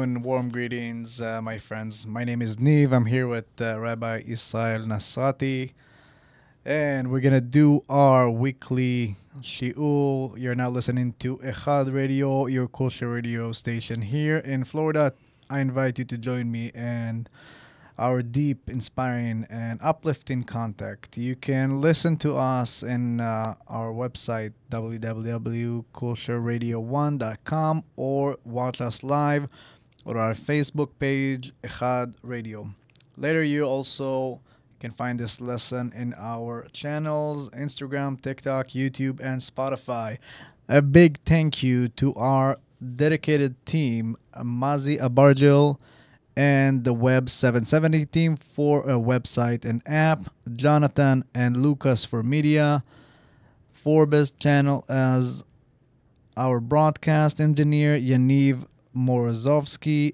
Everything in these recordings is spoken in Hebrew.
and warm greetings, my friends. My name is Niv. I'm here with Rabbi Israel Nasrati, and we're gonna do our weekly shiur. You're now listening to Echad Radio, your kosher radio station here in Florida. I invite you to join me and our deep, inspiring, and uplifting contact. You can listen to us in our website, www.kosherradio1.com, or watch us live on our Facebook page, Echad Radio. Later, you also can find this lesson in our channels, Instagram, TikTok, YouTube, and Spotify. A big thank you to our dedicated team, Mazi Abargil, and the Web 770 team for a website and app, Jonathan and Lucas for media, Forbes channel as our broadcast engineer, Yaniv Morozovsky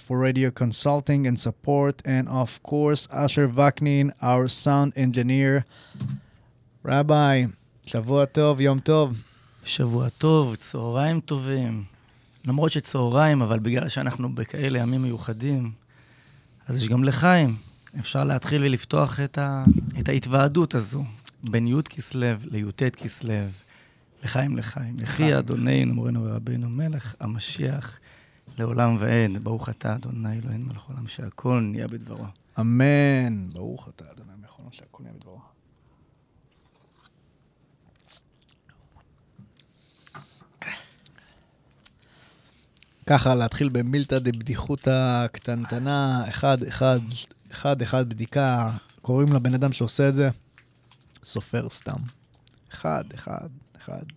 for radio consulting and support, and of course, Asher Vaknin, our sound engineer. Rabbi, Shavua Tov, Yom Tov. שבוע טוב, צהריים טובים. למרות שצהריים, אבל בגלל שאנחנו בכאלה ימים מיוחדים, אז יש גם לחיים. אפשר להתחיל ולפתוח את ההתוועדות הזו, בין י' כסלו לי"ט כסלו, לחיים לחיים. יחי אדוננו, מורנו ורבנו, מלך המשיח, לעולם ועד. ברוך אתה, אדוני אלוהינו מלך העולם, שהכל נהיה בדברו. אמן. ברוך אתה, אדוני מלך העולם, שהכל נהיה בדברו. ככה להתחיל במילתא דבדיחותא קטנטנה, אחד בדיקה, קוראים לבן אדם שעושה את זה, סופר סתם. אחד,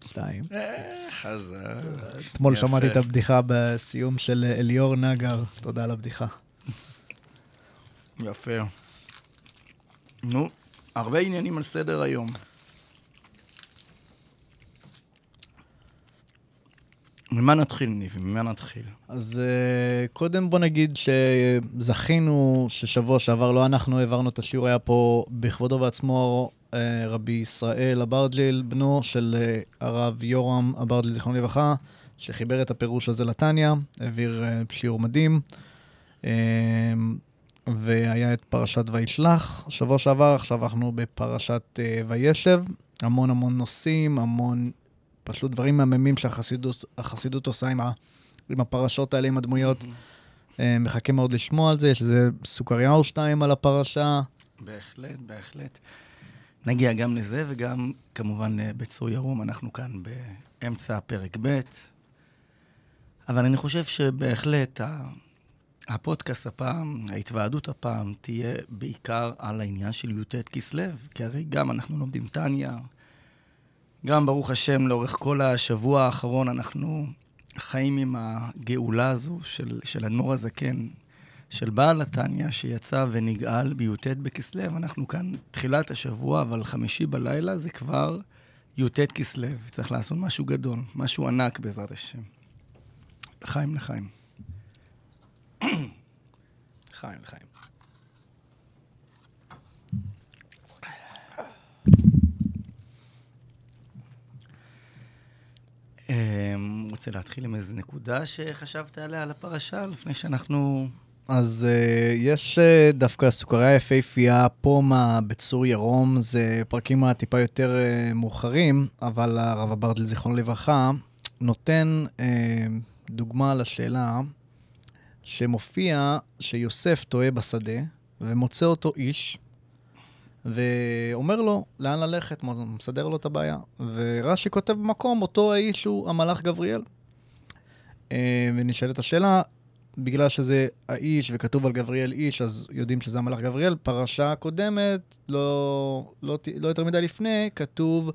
שתיים. חזר. אתמול שמעתי את הבדיחה בסיום של אליאור נגר, תודה על הבדיחה. יפה. נו, הרבה עניינים על סדר היום. ממה נתחיל, ניב? ממה נתחיל? אז קודם בוא נגיד שזכינו ששבוע שעבר לא אנחנו העברנו את השיעור, היה פה בכבודו בעצמו רבי ישראל אברג'יל, בנו של הרב יורם אברג'יל, זיכרונו לברכה, שחיבר את הפירוש הזה לתניא, העביר שיעור מדהים, והיה את פרשת וישלח. שבוע שעבר, עכשיו אנחנו בפרשת וישב, המון נושאים, המון פשוט דברים מהממים שהחסידות עושה עם הפרשות האלה, עם הדמויות. מחכה מאוד לשמוע על זה, יש איזה סוכריה או שתיים על הפרשה. בהחלט. נגיע גם לזה, וגם כמובן בצור ירום, אנחנו כאן באמצע פרק ב'. אבל אני חושב שבהחלט הפודקאסט הפעם, ההתוועדות הפעם, תהיה בעיקר על העניין של י"ט כסלו, כי הרי גם אנחנו לומדים תניא, גם ברוך השם, לאורך כל השבוע האחרון אנחנו חיים עם הגאולה הזו של אדמו"ר הזקן, של בעל התניא שיצא ונגאל בי"ט בכסלו. אנחנו כאן תחילת השבוע, אבל חמישי בלילה זה כבר י"ט כסלו. צריך לעשות משהו גדול, משהו ענק בעזרת השם. לחיים. לחיים. רוצה להתחיל עם איזו נקודה שחשבת עליה על הפרשה, לפני שאנחנו... אז יש דווקא סוכריה יפהפייה פה בצור ירום, זה פרקים טיפה יותר מאוחרים, אבל הרב אברג'יל זיכרונו לברכה נותן דוגמה לשאלה שמופיע שיוסף טועה בשדה, ומוצא אותו איש, ואומר לו לאן ללכת, מסדר לו את הבעיה. ורש"י כותב במקום, אותו האיש הוא המלאך גבריאל. ונשאלת השאלה, בגלל שזה האיש וכתוב על גבריאל איש, אז יודעים שזה המלאך גבריאל. פרשה קודמת, לא יותר מדי לפני, כתוב,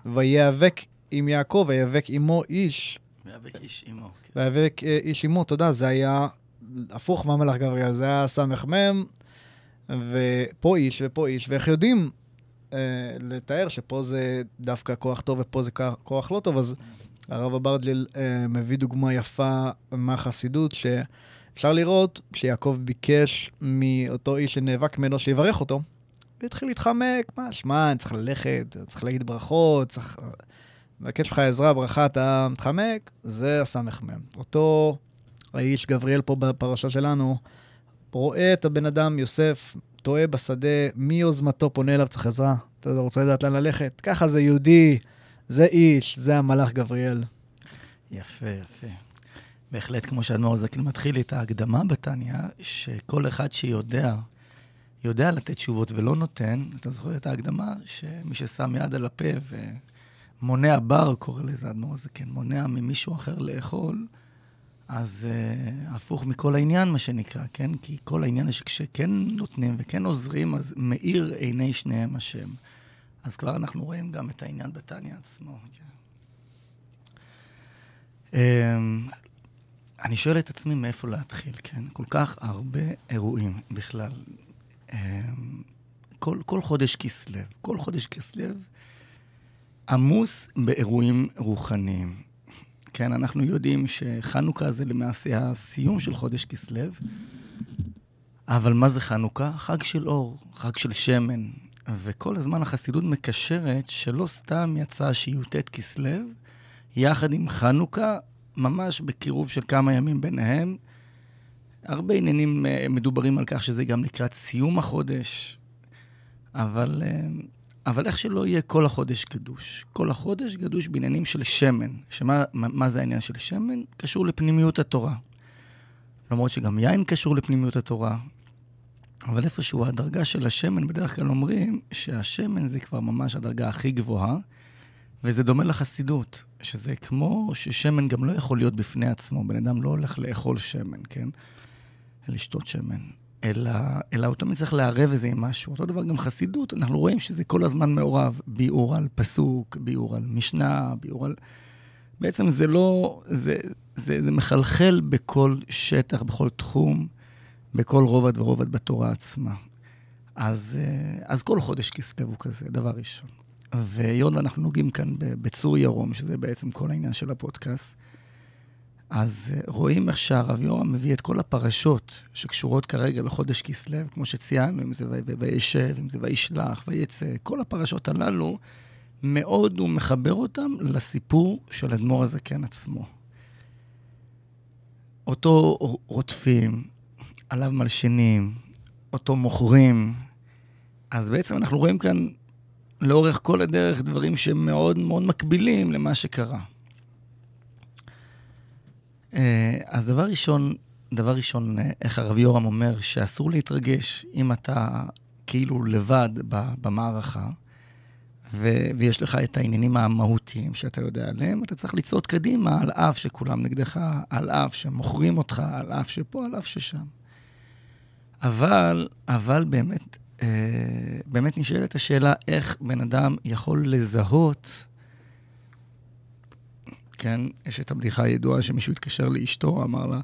ויאבק עם יעקב, ויאבק עמו איש. ויאבק איש עמו. ויאבק איש עמו, תודה, זה היה הפוך מהמלאך גבריאל, זה היה סמך מם, ופה איש ופה איש, ואיך יודעים לתאר שפה זה דווקא כוח טוב ופה זה כוח לא טוב, אז הרב אברג'יל מביא דוגמה יפה מהחסידות, שאפשר לראות שיעקב ביקש מאותו איש שנאבק ממנו שיברך אותו, והתחיל להתחמק, מה, אני צריך ללכת, צריך להגיד ברכות, צריך לבקש לך עזרה, ברכה, אתה מתחמק, זה הסמך מהם. אותו האיש גבריאל פה בפרשה שלנו, רואה את הבן אדם יוסף, טועה בשדה, מיוזמתו פונה אליו, צריך עזרה, אתה רוצה לדעת לאן ללכת, ככה זה יהודי, זה איש, זה המלאך גבריאל. יפה, יפה. בהחלט, כמו שהאדמו"ר הזקן מתחיל את ההקדמה בתניא, שכל אחד יודע לתת תשובות ולא נותן, אתה זוכר את ההקדמה, שמי ששם יד על הפה ומונע בר, קורא לזה האדמו"ר הזקן, מונע ממישהו אחר לאכול, אז הפוך מכל העניין, מה שנקרא, כן? כי כל העניין הוא שכשכן נותנים וכן עוזרים, אז מאיר עיני שניהם השם. אז כבר אנחנו רואים גם את העניין בתניא עצמו. אני שואל את עצמי מאיפה להתחיל, כן? כל כך הרבה אירועים בכלל. כל חודש כסלו עמוס באירועים רוחניים. כן, אנחנו יודעים שחנוכה זה למעשה הסיום של חודש כסלו, אבל מה זה חנוכה? חג של אור, חג של שמן, וכל הזמן החסידות מקשרת שלא סתם יצא שי"ט כסלו, יחד עם חנוכה, ממש בקירוב של כמה ימים ביניהם. הרבה עניינים מדוברים על כך שזה גם לקראת סיום החודש, אבל איך שלא יהיה כל החודש קדוש. כל החודש קדוש בעניינים של שמן. מה זה העניין של שמן? קשור לפנימיות התורה. למרות שגם יין קשור לפנימיות התורה. אבל איפשהו הדרגה של השמן, בדרך כלל אומרים שהשמן זה כבר ממש הדרגה הכי גבוהה, וזה דומה לחסידות, שזה כמו ששמן גם לא יכול להיות בפני עצמו. בן אדם לא הולך לאכול שמן, כן? לשתות שמן. אלא הוא תמיד צריך לערב איזה עם משהו. אותו דבר גם חסידות, אנחנו רואים שזה כל הזמן מעורב. ביאור על פסוק, ביאור על משנה, ביאור על... בעצם זה לא... זה מחלחל בכל שטח, בכל תחום, בכל רובד ורובד בתורה עצמה. אז כל חודש כסלו הוא כזה, דבר ראשון. והיות ואנחנו נוגעים כאן בצור ירום, שזה בעצם כל העניין של הפודקאסט, אז רואים איך שהרב יורם מביא את כל הפרשות שקשורות כרגע לחודש כסלו, כמו שציינו, אם זה וישב, אם זה וישלח, ויצא, כל הפרשות הללו, מאוד הוא מחבר אותם לסיפור של האדמו"ר הזקן עצמו. אותו רודפים, עליו מלשינים, אותו מוכרים, אז בעצם אנחנו רואים כאן לאורך כל הדרך דברים שמאוד מאוד מקבילים למה שקרה. אז דבר ראשון, איך הרב יורם אומר שאסור להתרגש אם אתה כאילו לבד במערכה, ויש לך את העניינים המהותיים שאתה יודע עליהם, אתה צריך לצעוד קדימה על אף שכולם נגדך, על אף שמוכרים אותך, על אף שפה, על אף ששם. אבל באמת נשאלת השאלה איך בן אדם יכול לזהות, כן, יש את הבדיחה הידועה שמישהו התקשר לאשתו, אמר לה,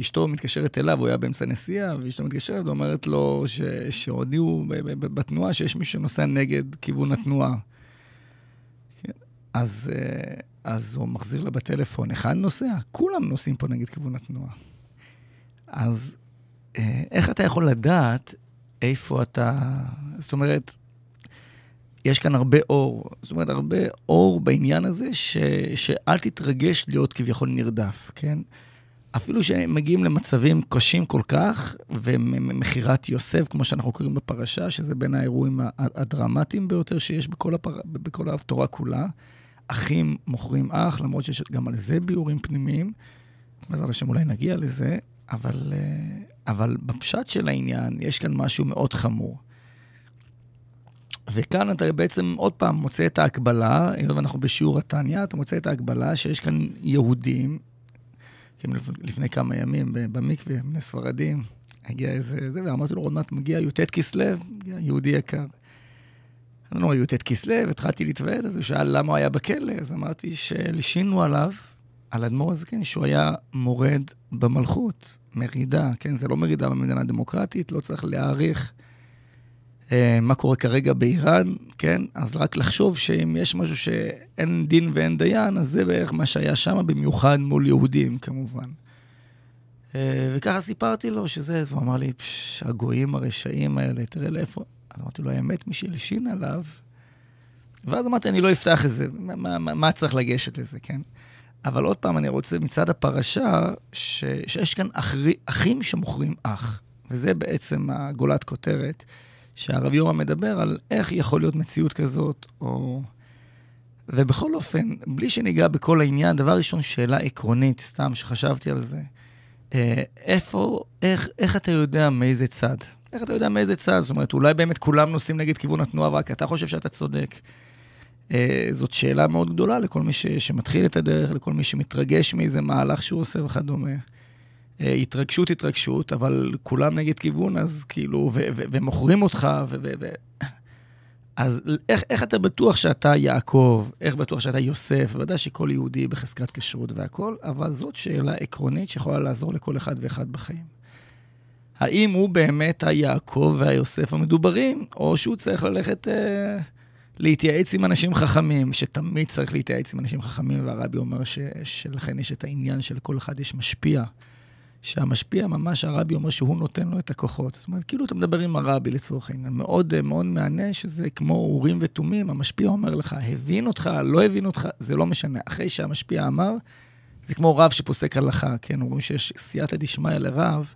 אשתו מתקשרת אליו, הוא היה באמצע נסיעה, ואשתו מתקשרת ואומרת לו שהודיעו בתנועה שיש מישהו שנוסע נגד כיוון התנועה. כן? אז הוא מחזיר לה בטלפון, אחד נוסע, כולם נוסעים פה נגד כיוון התנועה. אז איך אתה יכול לדעת איפה אתה, זאת אומרת, יש כאן הרבה אור, זאת אומרת, הרבה אור בעניין הזה, שאל תתרגש להיות כביכול נרדף, כן? אפילו שמגיעים למצבים קשים כל כך, ומחירת יוסף, כמו שאנחנו קוראים בפרשה, שזה בין האירועים הדרמטיים ביותר שיש בכל התורה כולה, אחים מוכרים אח, למרות שיש גם על זה ביורים פנימיים, בעזרת השם אולי נגיע לזה, אבל בפשט של העניין יש כאן משהו מאוד חמור. וכאן אתה בעצם עוד פעם מוצא את ההקבלה, ואנחנו בשיעור התניא, אתה מוצא את ההקבלה שיש כאן יהודים, לפני כמה ימים במקווה, בני ספרדים, הגיע איזה, ואמרתי לו, עוד מעט מגיע י"ט כסלו, יהודי יקר. אני אומר, י"ט כסלו, התחלתי להתוועד, אז הוא שאל למה הוא היה בכלא, אז אמרתי שלשינו עליו, על האדמו"ר הזקן, שהוא היה מורד במלכות, מרידה, כן? זה לא מרידה במדינה דמוקרטית, לא צריך להעריך מה קורה כרגע באיראן, כן? אז רק לחשוב שאם יש משהו שאין דין ואין דיין, אז זה בערך מה שהיה שם, במיוחד מול יהודים, כמובן. וככה סיפרתי לו שזה, אז הוא אמר לי, הגויים הרשעים האלה, תראה לאיפה. אז אמרתי לו, האמת, מי שלשין עליו, ואז אמרתי, אני לא אפתח את זה, מה צריך לגשת לזה, כן? אבל עוד פעם, אני רוצה מצד הפרשה, שיש כאן אחים שמוכרים אח. וזה בעצם הגולת כותרת, שהרב יורם מדבר על איך יכול להיות מציאות כזאת, ובכל אופן, בלי שניגע בכל העניין, דבר ראשון, שאלה עקרונית, סתם שחשבתי על זה, איך אתה יודע מאיזה צד? איך אתה יודע מאיזה צד? זאת אומרת, אולי באמת כולם נוסעים נגד כיוון התנועה, רק אתה חושב שאתה צודק. זאת שאלה מאוד גדולה לכל מי שמתחיל את הדרך, לכל מי שמתרגש מאיזה מהלך שהוא עושה וכדומה. התרגשות, אבל כולם נגד כיוון, אז כאילו, ומוכרים אותך, אז איך אתה בטוח שאתה יעקב, איך בטוח שאתה יוסף, ודאי שכל יהודי בחזקת כשרות והכל, אבל זאת שאלה עקרונית שיכולה לעזור לכל אחד ואחד בחיים. האם הוא באמת היעקב והיוסף המדוברים, או שהוא צריך ללכת להתייעץ עם אנשים חכמים, שתמיד צריך להתייעץ עם אנשים חכמים, והרבי אומר שלכן יש את העניין שלכל אחד יש משפיע, שהמשפיע ממש הרבי אומר שהוא נותן לו את הכוחות. זאת אומרת, כאילו אתה מדבר עם הרבי לצורך העניין, מאוד מאוד מענה שזה כמו אורים ותומים, המשפיע אומר לך, הבין אותך, לא הבין אותך, זה לא משנה. אחרי שהמשפיע אמר, זה כמו רב שפוסק הלכה, כן, אומרים שיש סייעתא דשמיא לרב,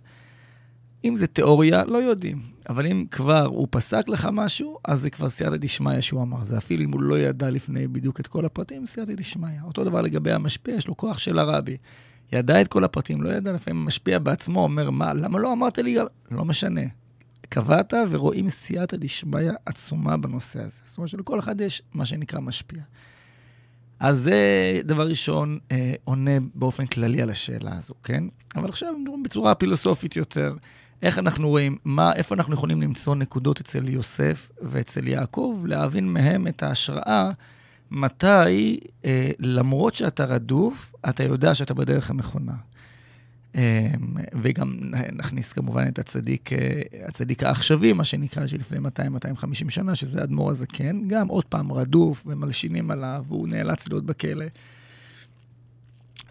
אם זה תיאוריה, לא יודעים. אבל אם כבר הוא פסק לך משהו, אז זה כבר סייעתא דשמיא שהוא אמר. זה אפילו אם הוא לא ידע לפני בדיוק את כל הפרטים, סייעתא דשמיא. אותו דבר לגבי המשפיע, יש לו כוח של הרבי. ידע את כל הפרטים, לא ידע, לפעמים המשפיע בעצמו אומר, מה, למה לא אמרת לי? לא משנה. קבעת ורואים סייעתא דשמיא עצומה בנושא הזה. זאת אומרת שלכל אחד יש מה שנקרא משפיע. אז זה דבר ראשון, עונה באופן כללי על השאלה הזו, כן? אבל עכשיו מדברים בצורה פילוסופית יותר, איך אנחנו רואים, איפה אנחנו יכולים למצוא נקודות אצל יוסף ואצל יעקב, להבין מהם את ההשראה, מתי, למרות שאתה רדוף, אתה יודע שאתה בדרך הנכונה. וגם נכניס כמובן את הצדיק העכשווי, מה שנקרא, שלפני 200-250 שנה, שזה אדמו"ר הזקן, גם עוד פעם רדוף ומלשינים עליו, והוא נאלץ להיות בכלא.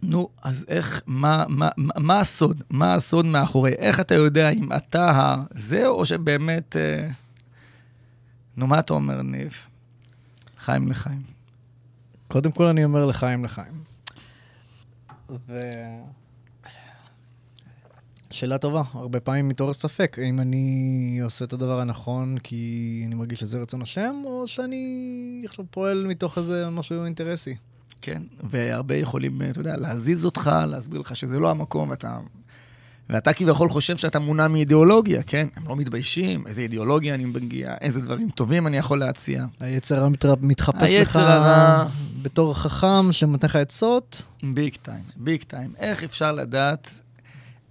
נו, אז איך, מה הסוד? מה הסוד מאחורי? איך אתה יודע אם אתה זה, או שבאמת, נו, מה אתה אומר, ניב? חיים לחיים. קודם כל אני אומר לחיים. שאלה טובה, הרבה פעמים מתעורר ספק, האם אני עושה את הדבר הנכון כי אני מרגיש שזה רצון השם, או שאני עכשיו פועל מתוך איזה משהו אינטרסי. כן, והרבה יכולים, אתה יודע, להזיז אותך, להסביר לך שזה לא המקום, ואתה כביכול חושב שאתה מונע מאידיאולוגיה, כן? הם לא מתביישים, איזה אידיאולוגיה אני מגיע, איזה דברים טובים אני יכול להציע. היצר מתחפש לך בתור חכם שמתן לך עצות. ביג טיים. איך אפשר לדעת,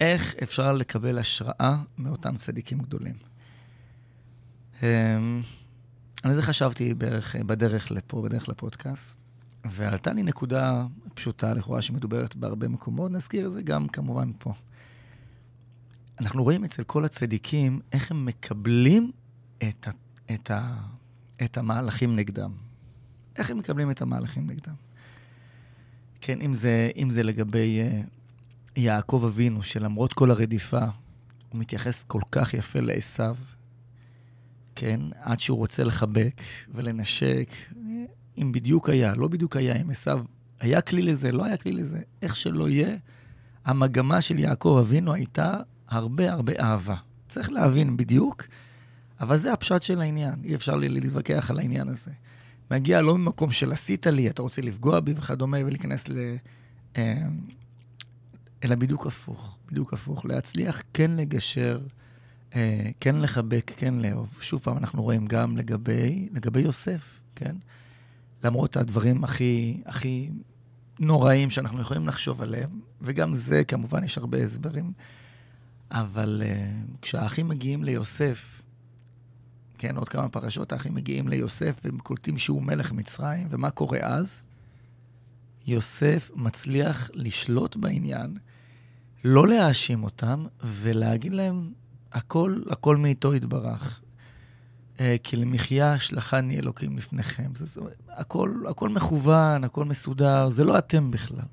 איך אפשר לקבל השראה מאותם צדיקים גדולים? אני זה חשבתי בדרך לפודקאסט, ועלתה לי נקודה פשוטה לכאורה שמדוברת בהרבה מקומות, נזכיר את זה גם כמובן פה. אנחנו רואים אצל כל הצדיקים איך הם מקבלים את המהלכים נגדם. איך הם מקבלים את המהלכים נגדם? כן, אם זה לגבי יעקב אבינו, שלמרות כל הרדיפה, הוא מתייחס כל כך יפה לעשיו, כן, עד שהוא רוצה לחבק ולנשק, אם בדיוק היה, לא בדיוק היה, אם עשיו היה כלי לזה, לא היה כלי לזה, איך שלא יהיה, המגמה של יעקב אבינו הייתה הרבה אהבה. צריך להבין בדיוק, אבל זה הפשט של העניין. אי אפשר להתווכח על העניין הזה. מגיע לא ממקום של עשית לי, אתה רוצה לפגוע בי וכדומה, ולהיכנס אלא בדיוק הפוך. להצליח כן לגשר, כן לחבק, כן לאהוב. שוב פעם אנחנו רואים גם לגבי יוסף, כן? למרות הדברים הכי נוראים שאנחנו יכולים לחשוב עליהם, וגם זה כמובן יש הרבה הסברים, אבל כשהאחים מגיעים ליוסף, כן, עוד כמה פרשות, האחים מגיעים ליוסף והם קולטים שהוא מלך מצרים, ומה קורה אז? יוסף מצליח לשלוט בעניין, לא להאשים אותם, ולהגיד להם, הכל מאיתו יתברך. כי למחיה שלחני אלוקים לפניכם. הכל מכוון, הכל מסודר, זה לא אתם בכלל.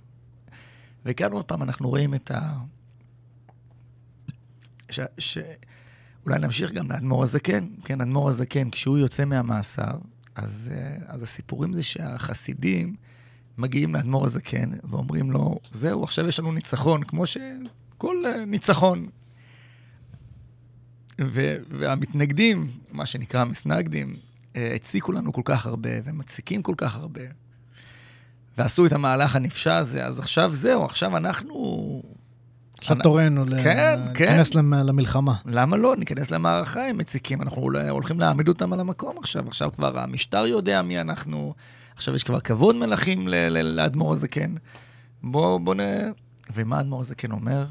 וכאן עוד פעם אנחנו רואים את אולי נמשיך גם לאדמו"ר הזקן. כן, אדמו"ר הזקן, כשהוא יוצא מהמאסר, אז הסיפורים זה שהחסידים מגיעים לאדמו"ר הזקן, ואומרים לו, זהו, עכשיו יש לנו ניצחון, כמו שכל ניצחון. והמתנגדים, מה שנקרא מסנגדים, הציקו לנו כל כך הרבה, ומציקים כל כך הרבה, ועשו את המהלך הנפשע הזה, אז עכשיו זהו, עכשיו אנחנו... עכשיו תורנו להיכנס למלחמה. למה לא? ניכנס למערכה, הם מציקים, אנחנו הולכים להעמיד אותם על המקום עכשיו כבר המשטר יודע מי אנחנו, עכשיו יש כבר כבוד מלכים לאדמו"ר הזקן. בוא ומה אדמו"ר הזקן אומר?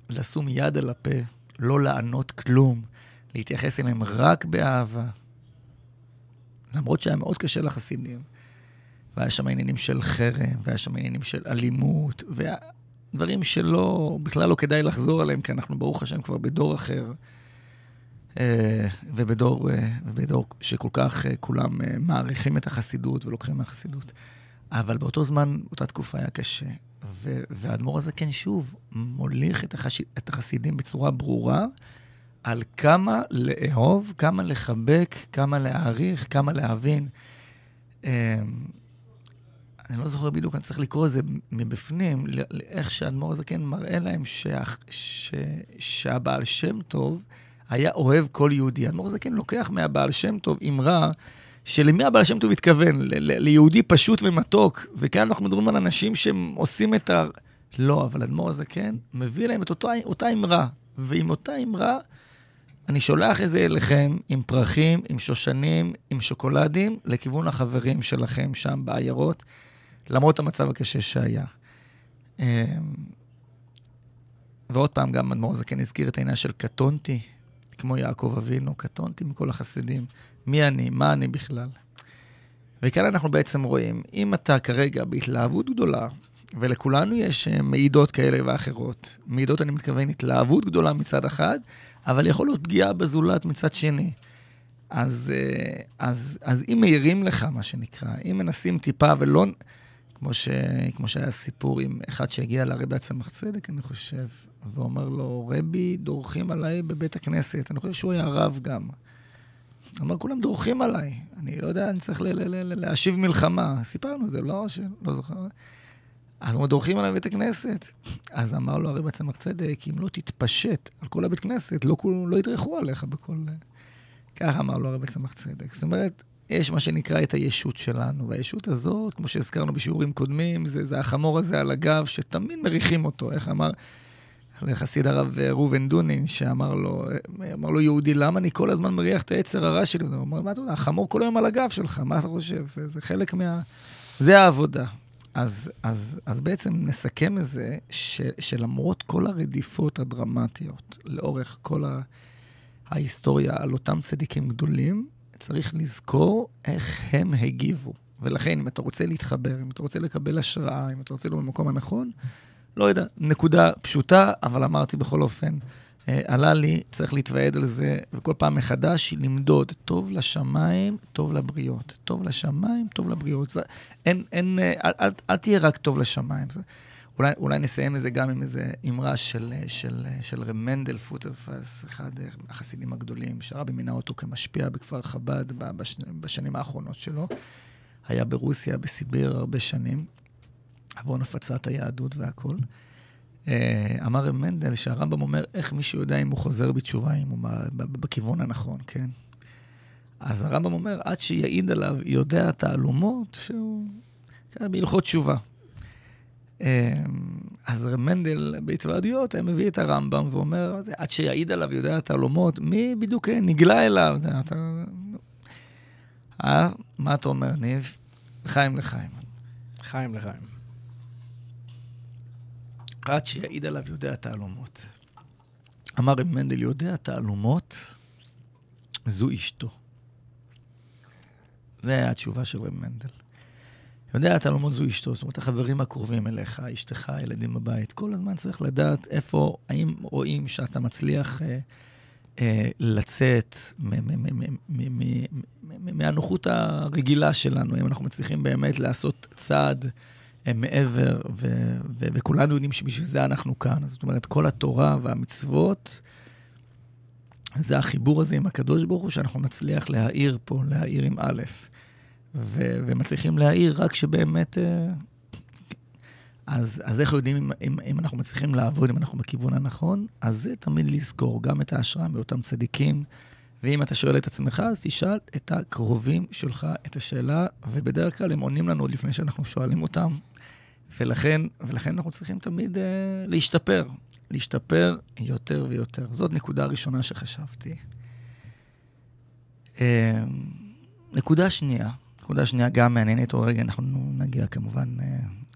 לשום יד על הפה, לא לענות כלום, להתייחס אליהם רק באהבה. למרות שהיה מאוד קשה לחסידים. והיה שם עניינים של חרם, והיה שם עניינים של אלימות, דברים שלא, בכלל לא כדאי לחזור עליהם, כי אנחנו ברוך השם כבר בדור אחר, ובדור שכל כך כולם מעריכים את החסידות ולוקחים מהחסידות. אבל באותו זמן, אותה תקופה היה קשה. והאדמו"ר הזה כן שוב מוליך את החסידים בצורה ברורה, על כמה לאהוב, כמה לחבק, כמה להעריך, כמה להבין. אני לא זוכר בדיוק, אני צריך לקרוא את זה מבפנים, איך שהאדמו"ר הזה כן מראה להם שהבעל שם טוב היה אוהב כל יהודי. האדמו"ר הזה כן לוקח מהבעל שם טוב אמרה, שלמי הבעל שם טוב התכוון? ליהודי פשוט ומתוק, וכאן אנחנו מדברים על אנשים שהם עושים את לא, אבל האדמו"ר הזה כן מביא להם את אותה אמרה, ועם אותה אמרה, אני שולח את זה אליכם עם פרחים, עם שושנים, עם שוקולדים, לכיוון החברים שלכם שם בעיירות, למרות המצב הקשה שהיה. ועוד פעם גם אדמו"ר הזקן הזכיר את העניין של קטונתי, כמו יעקב אבינו, קטונתי מכל החסידים. מי אני? מה אני בכלל? וכאן אנחנו בעצם רואים, אם אתה כרגע בהתלהבות גדולה, ולכולנו יש מעידות כאלה ואחרות, מעידות אני מתכוון התלהבות גדולה מצד אחד, אבל יכול להיות פגיעה בזולת מצד שני. אז אם מהירים לך, מה שנקרא, אם מנסים טיפה ולא, כמו שהיה סיפור עם אחד שהגיע לרבי הצמח צדק, אני חושב, ואומר לו, רבי, דורכים עליי בבית הכנסת. אני חושב שהוא היה רב גם. אמר, כולם דורכים עליי. אני לא יודע, אני צריך להשיב מלחמה. סיפרנו זה, לא זוכר. אז הם דורכים עליי בבית הכנסת. אז אמר לו הרבי הצמח צדק, אם לא תתפשט על כל הבית כנסת, לא ידרכו עליך בכל... ככה אמר לו הרבי הצמח צדק. זאת אומרת, יש מה שנקרא את הישות שלנו, והישות הזאת, כמו שהזכרנו בשיעורים קודמים, זה החמור הזה על הגב, שתמיד מריחים אותו. איך אמר חסיד הרב ראובן דונין, שאמר לו יהודי, למה אני כל הזמן מריח את היצר הרע שלי? הוא אומר, מה אתה יודע, החמור כל היום על הגב שלך, מה אתה חושב? זה חלק זה העבודה. אז בעצם נסכם את זה, שלמרות כל הרדיפות הדרמטיות, לאורך כל ההיסטוריה על אותם צדיקים גדולים, צריך לזכור איך הם הגיבו. ולכן, אם אתה רוצה להתחבר, אם אתה רוצה לקבל השראה, אם אתה רוצה להיות במקום הנכון, לא יודע, נקודה פשוטה, אבל אמרתי בכל אופן, עלה לי, צריך להתוועד על זה, וכל פעם מחדש למדוד, טוב לשמיים, טוב לבריות. טוב לשמיים, טוב לבריות. אל תהיה רק טוב לשמיים. אולי נסיים את זה גם עם איזה אמרה של רב מנדל פוטרפס, אחד החסידים הגדולים, שהרבי מינה אותו כמשפיע בכפר חב"ד בשנים האחרונות שלו. היה ברוסיה, בסיביר, הרבה שנים. עבור נפצת היהדות והכל. אמר רב מנדל שהרמב"ם אומר איך מישהו יודע אם הוא חוזר בתשובה, אם הוא בכיוון הנכון, כן? אז הרמב"ם אומר, עד שיעיד עליו יודע תעלומות, שהוא בהלכות תשובה. אז רב מנדל בהתוועדויות היה מביא את הרמב"ם ואומר, עד שיעיד עליו יודע תעלומות, מי בדיוק נגלה אליו? מה אתה אומר, ניב? לחיים. חיים. עד שיעיד עליו יודע תעלומות. אמר רב מנדל, יודע תעלומות, זו אשתו. זה היה התשובה של רב מנדל. יודע תעלומות זו אשתו, זאת אומרת, החברים הקרובים אליך, אשתך, הילדים בבית, כל הזמן צריך לדעת איפה, האם רואים שאתה מצליח לצאת מהנוחות הרגילה שלנו, אם אנחנו מצליחים באמת לעשות צעד מעבר, וכולנו יודעים שבשביל זה אנחנו כאן. זאת אומרת, כל התורה והמצוות, זה החיבור הזה עם הקדוש ברוך הוא, שאנחנו נצליח להאיר פה, להאיר עם א'. ומצליחים להעיר רק שבאמת... אז איך יודעים אם אנחנו מצליחים לעבוד, אם אנחנו בכיוון הנכון? אז זה תמיד לזכור גם את ההשראה מאותם צדיקים, ואם אתה שואל את עצמך, אז תשאל את הקרובים שלך את השאלה, ובדרך כלל הם עונים לנו לפני שאנחנו שואלים אותם, ולכן אנחנו צריכים תמיד להשתפר יותר ויותר. זאת נקודה ראשונה שחשבתי. נקודה שנייה גם מעניינת, או רגע אנחנו נגיע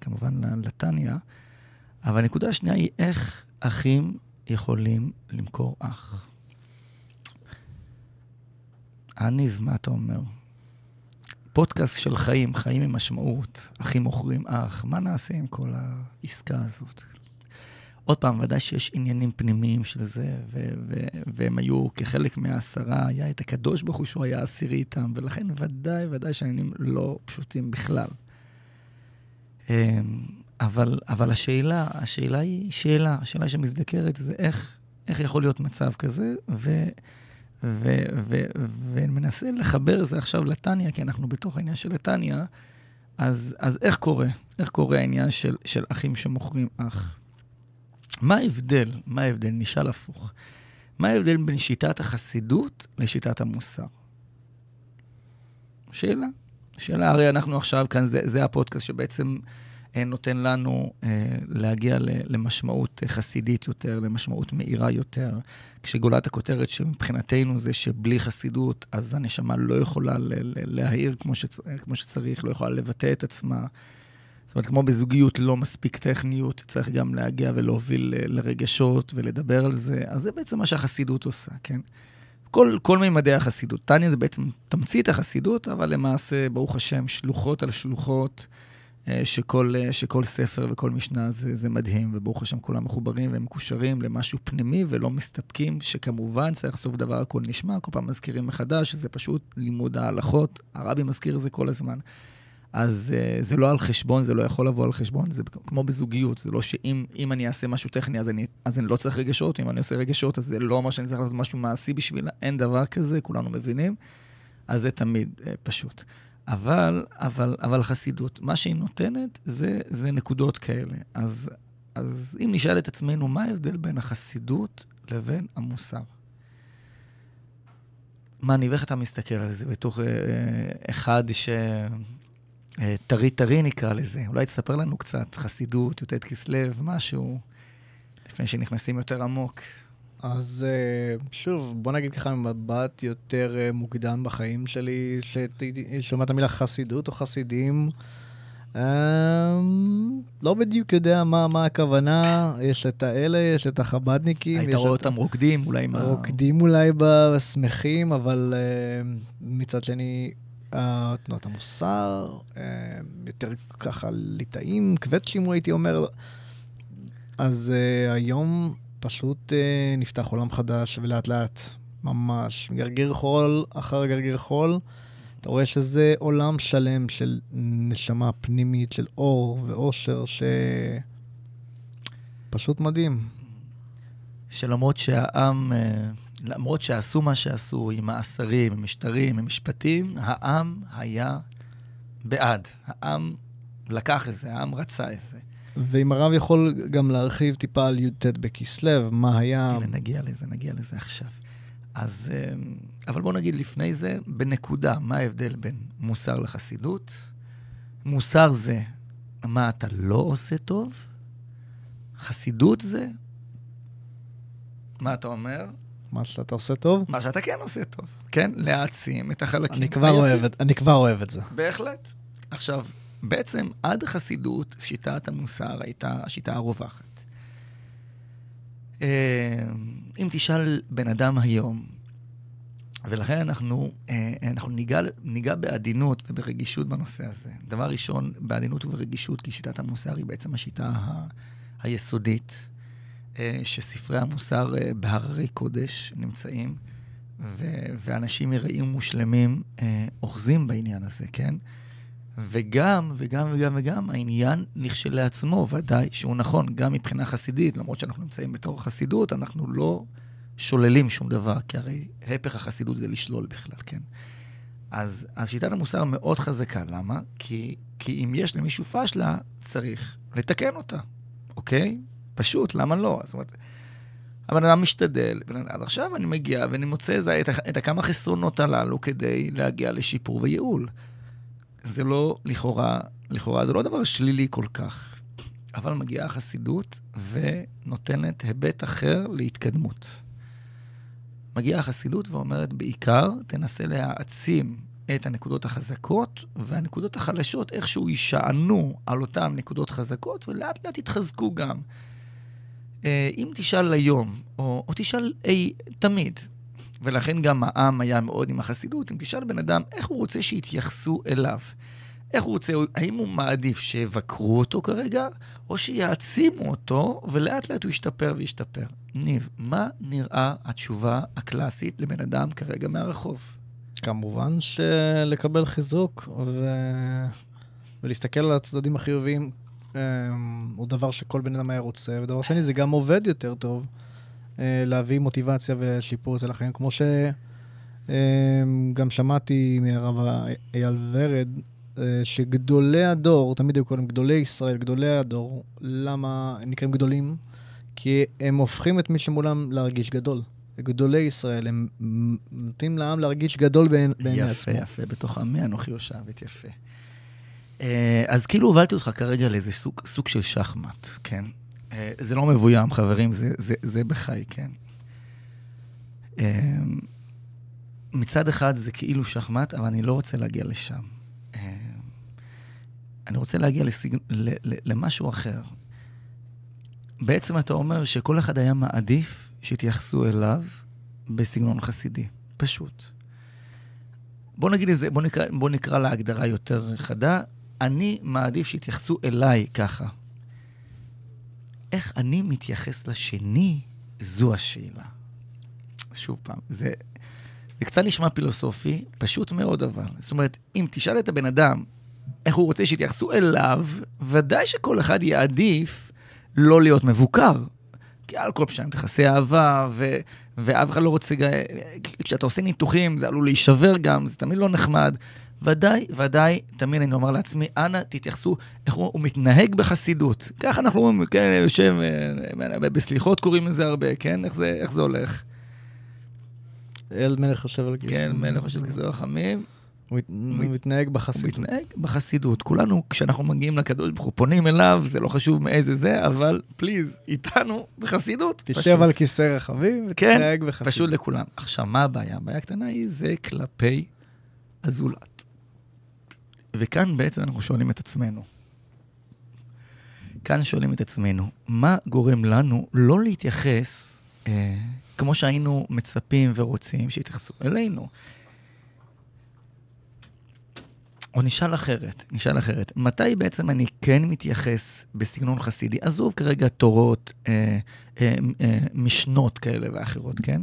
כמובן לטניה, אבל הנקודה השנייה היא איך אחים יכולים למכור אח. עניב, מה אתה אומר? פודקאסט של חיים עם משמעות, אחים מוכרים אח, מה נעשה עם כל העסקה הזאת? עוד פעם, ודאי שיש עניינים פנימיים של זה, והם היו כחלק מהעשרה, היה את הקדוש ברוך הוא שהוא היה עשירי איתם, ולכן ודאי שהעניינים לא פשוטים בכלל. אבל השאלה היא השאלה שמזדקרת זה איך יכול להיות מצב כזה, ומנסה לחבר זה עכשיו לטניה, כי אנחנו בתוך העניין של לטניה, אז איך קורה העניין של אחים שמוכרים אח? מה ההבדל? נשאל הפוך. מה ההבדל בין שיטת החסידות לשיטת המוסר? שאלה, הרי אנחנו עכשיו כאן, זה הפודקאסט שבעצם נותן לנו להגיע למשמעות חסידית יותר, למשמעות מהירה יותר, כשגולת הכותרת שמבחינתנו זה שבלי חסידות, אז הנשמה לא יכולה להעיר כמו שצריך, לא יכולה לבטא את עצמה. זאת אומרת, כמו בזוגיות לא מספיק טכניות, צריך גם להגיע ולהוביל לרגשות ולדבר על זה. אז זה בעצם מה שהחסידות עושה, כן? כל מימדי החסידות. טניה זה בעצם תמצית החסידות, אבל למעשה, ברוך השם, שלוחות על שלוחות, שכל ספר וכל משנה זה מדהים, וברוך השם כולם מחוברים והם מקושרים למשהו פנימי ולא מסתפקים, שכמובן צריך סוף דבר הכל נשמע, כל פעם מזכירים מחדש, שזה פשוט לימוד ההלכות, הרבי מזכיר זה כל הזמן. אז זה לא על חשבון, זה לא יכול לבוא על חשבון, זה כמו בזוגיות, זה לא שאם אני אעשה משהו טכני, אז אני לא צריך רגשות, אם אני עושה רגשות, אז זה לא אומר שאני צריך לעשות משהו מעשי בשבילה, אין דבר כזה, כולנו מבינים, אז זה תמיד פשוט. אבל חסידות, מה שהיא נותנת, זה נקודות כאלה. אז אם נשאל את עצמנו, מה ההבדל בין החסידות לבין המוסר? מה, איך אתה מסתכל על זה? בתוך אחד טרי נקרא לזה. אולי תספר לנו קצת חסידות, י"ט כסלו, משהו, לפני שנכנסים יותר עמוק. אז שוב, בוא נגיד ככה מבט יותר מוקדם בחיים שלי, ששומעת המילה חסידות או חסידים. לא בדיוק יודע מה הכוונה, יש את האלה, יש את החבדניקים. היית רואה אותם רוקדים אולי מה... רוקדים אולי בשמחים, אבל מצד שני, תנועת המוסר, יותר ככה ליטאים, קווצ'ים הייתי אומר. אז היום פשוט נפתח עולם חדש ולאט לאט, ממש, גרגיר חול אחר גרגיר חול, אתה רואה שזה עולם שלם של נשמה פנימית, של אור ואושר, שפשוט מדהים. שלמרות שהעם, למרות שעשו מה שעשו, עם מעשרים, עם משטרים, עם משפטים, העם היה בעד. העם לקח את זה, העם רצה את זה. ואם הרב יכול גם להרחיב טיפה על י"ט בכסלו, מה היה... הנה, נגיע לזה עכשיו. אז, אבל בוא נגיד לפני זה, בנקודה, מה ההבדל בין מוסר לחסידות? מוסר זה מה אתה לא עושה טוב, חסידות זה, מה אתה אומר? מה שאתה עושה טוב? מה שאתה כן עושה טוב, כן? להעצים את החלקים. אני כבר אוהב את זה. בהחלט. עכשיו, בעצם עד החסידות, שיטת המוסר הייתה השיטה הרווחת. אם תשאל בן אדם היום, ולכן אנחנו ניגע בעדינות וברגישות בנושא הזה. דבר ראשון, בעדינות וברגישות, כי שיטת המוסר היא בעצם השיטה היסודית, שספרי המוסר בהררי קודש נמצאים, ואנשים יראים מושלמים אוחזים בעניין הזה, כן? וגם העניין נכשל לעצמו, ודאי שהוא נכון, גם מבחינה חסידית, למרות שאנחנו נמצאים בתור חסידות, אנחנו לא שוללים שום דבר, כי הרי הפך החסידות זה לשלול בכלל, כן? אז שיטת המוסר מאוד חזקה. למה? כי אם יש למישהו פשלה, צריך לתקן אותה. אוקיי? פשוט, למה לא? זאת אומרת, הבן אדם משתדל, עד עכשיו אני מגיע ואני מוצא את הכמה חסרונות הללו כדי להגיע לשיפור וייעול. זה לא, לכאורה זה לא דבר שלילי כל כך, אבל מגיעה החסידות ונותנת היבט אחר להתקדמות. מגיעה החסידות ואומרת בעיקר, תנסה להעצים את הנקודות החזקות, והנקודות החלשות איכשהו יישענו על אותן נקודות חזקות, ולאט לאט יתחזקו גם. אם תשאל היום, או תשאל תמיד, ולכן גם העם היה מאוד עם החסידות, אם תשאל בן אדם איך הוא רוצה שיתייחסו אליו, איך הוא רוצה, האם הוא מעדיף שיבקרו אותו כרגע, או שיעצימו אותו, ולאט לאט הוא ישתפר וישתפר. ניב, מה נראה התשובה הקלאסית לבן אדם כרגע מהרחוב? כמובן שלקבל חיזוק ולהסתכל על הצדדים החיוביים הוא דבר שכל בן אדם היה רוצה, ודבר שני זה גם עובד יותר טוב להביא מוטיבציה ושיפור אצל החיים, כמו שגם שמעתי מהרב אייל ורד, שגדולי הדור, תמיד היו קוראים גדולי ישראל, גדולי הדור, למה הם נקראים גדולים? כי הם הופכים את מי שמולם להרגיש גדול. גדולי ישראל, הם נותנים לעם להרגיש גדול בעיני עצמו. יפה, יפה, בתוך עמי אנוכי יושבת, יפה. אז כאילו הובלתי אותך כרגע לאיזה סוג של שחמט, כן? זה לא מבוים, חברים, זה בחי, כן? מצד אחד זה כאילו שחמט, אבל אני לא רוצה להגיע לשם. אני רוצה להגיע למשהו אחר. בעצם אתה אומר שכל אחד היה מעדיף שתייחסו אליו בסגנון חסידי. פשוט. בוא נגיד את זה, בוא נקרא להגדרה יותר חדה. אני מעדיף שתייחסו אליי ככה. איך אני מתייחס לשני, זו השאלה. שוב פעם, זה קצת נשמע פילוסופי, פשוט מאוד אבל. זאת אומרת, אם תשאל את הבן אדם, איך הוא רוצה שיתייחסו אליו, ודאי שכל אחד יעדיף לא להיות מבוקר. כי על כל פשעים תחסי אהבה, ואף אחד לא רוצה, כשאתה עושה ניתוחים, זה עלול להישבר גם, זה תמיד לא נחמד. ודאי, תמיד אני אומר לעצמי, אנא תתייחסו, איך הוא מתנהג בחסידות. כך אנחנו אומרים, כן, יושב, בסליחות קוראים לזה הרבה, כן? איך זה הולך? אל מלך יושב על כיסא. כן, מלך יושב על כיסא רחמים. הוא מתנהג בחסידות. הוא מתנהג בחסידות. כולנו, כשאנחנו מגיעים לקדוש ברוך הוא, פונים אליו, זה לא חשוב מאיזה זה, אבל פליז, איתנו בחסידות. תשב על כיסא רחבים ותתנהג בחסידות. כן, פשוט לכולם. עכשיו, מה הבעיה? הבעיה הקטנה היא, זה כלפי הזולת. וכאן בעצם אנחנו שואלים את עצמנו. מה גורם לנו לא להתייחס כמו שהיינו מצפים ורוצים שיתייחסו אלינו? או נשאל אחרת. מתי בעצם אני כן מתייחס בסגנון חסידי? עזוב כרגע תורות, משנות כאלה ואחרות, כן?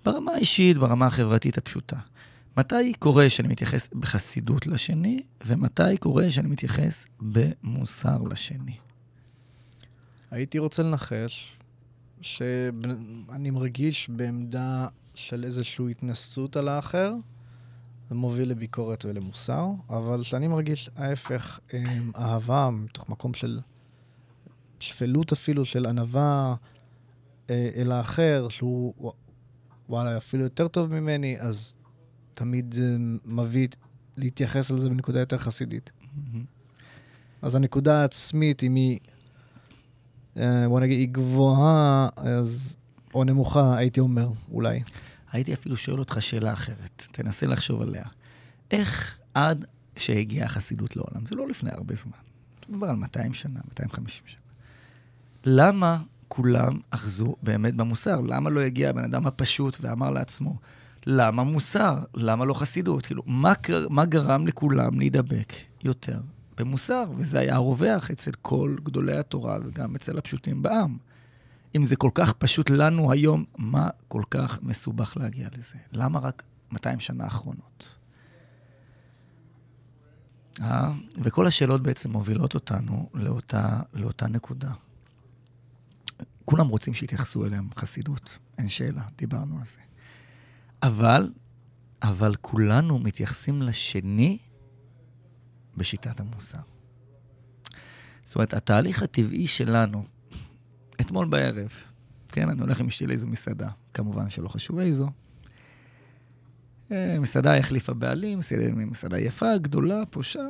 ברמה האישית, ברמה החברתית הפשוטה. מתי קורה שאני מתייחס בחסידות לשני, ומתי קורה שאני מתייחס במוסר לשני? הייתי רוצה לנחש שאני מרגיש בעמדה של איזושהי התנסות על האחר, זה מוביל לביקורת ולמוסר, אבל שאני מרגיש ההפך, אהבה, מתוך מקום של שפלות אפילו, של ענווה אל האחר, שהוא וואלה, אפילו יותר טוב ממני, אז תמיד זה מביא להתייחס על זה בנקודה יותר חסידית. אז הנקודה העצמית, אם היא, בוא נגיד, היא גבוהה, או נמוכה, הייתי אומר, אולי. הייתי אפילו שואל אותך שאלה אחרת. תנסה לחשוב עליה. איך עד שהגיעה החסידות לעולם? זה לא לפני הרבה זמן. אתה מדבר על 200 שנה, 250 שנה. למה כולם אחזו באמת במוסר? למה לא הגיע הבן אדם הפשוט ואמר לעצמו, למה מוסר? למה לא חסידות? כאילו, מה גרם לכולם להידבק יותר במוסר? וזה היה רווח אצל כל גדולי התורה וגם אצל הפשוטים בעם. אם זה כל כך פשוט לנו היום, מה כל כך מסובך להגיע לזה? למה רק 200 שנה האחרונות? וכל השאלות בעצם מובילות אותנו לאותה נקודה. כולם רוצים שיתייחסו אליהם חסידות, אין שאלה, דיברנו על זה. אבל אבל כולנו מתייחסים לשני בשיטת המוסר. זאת אומרת, התהליך הטבעי שלנו, אתמול בערב, כן, אני הולך עם אשתי לאיזו מסעדה, כמובן שלא חשוב איזו. מסעדה החליפה בעלים, מסעדה יפה, גדולה, פה שם.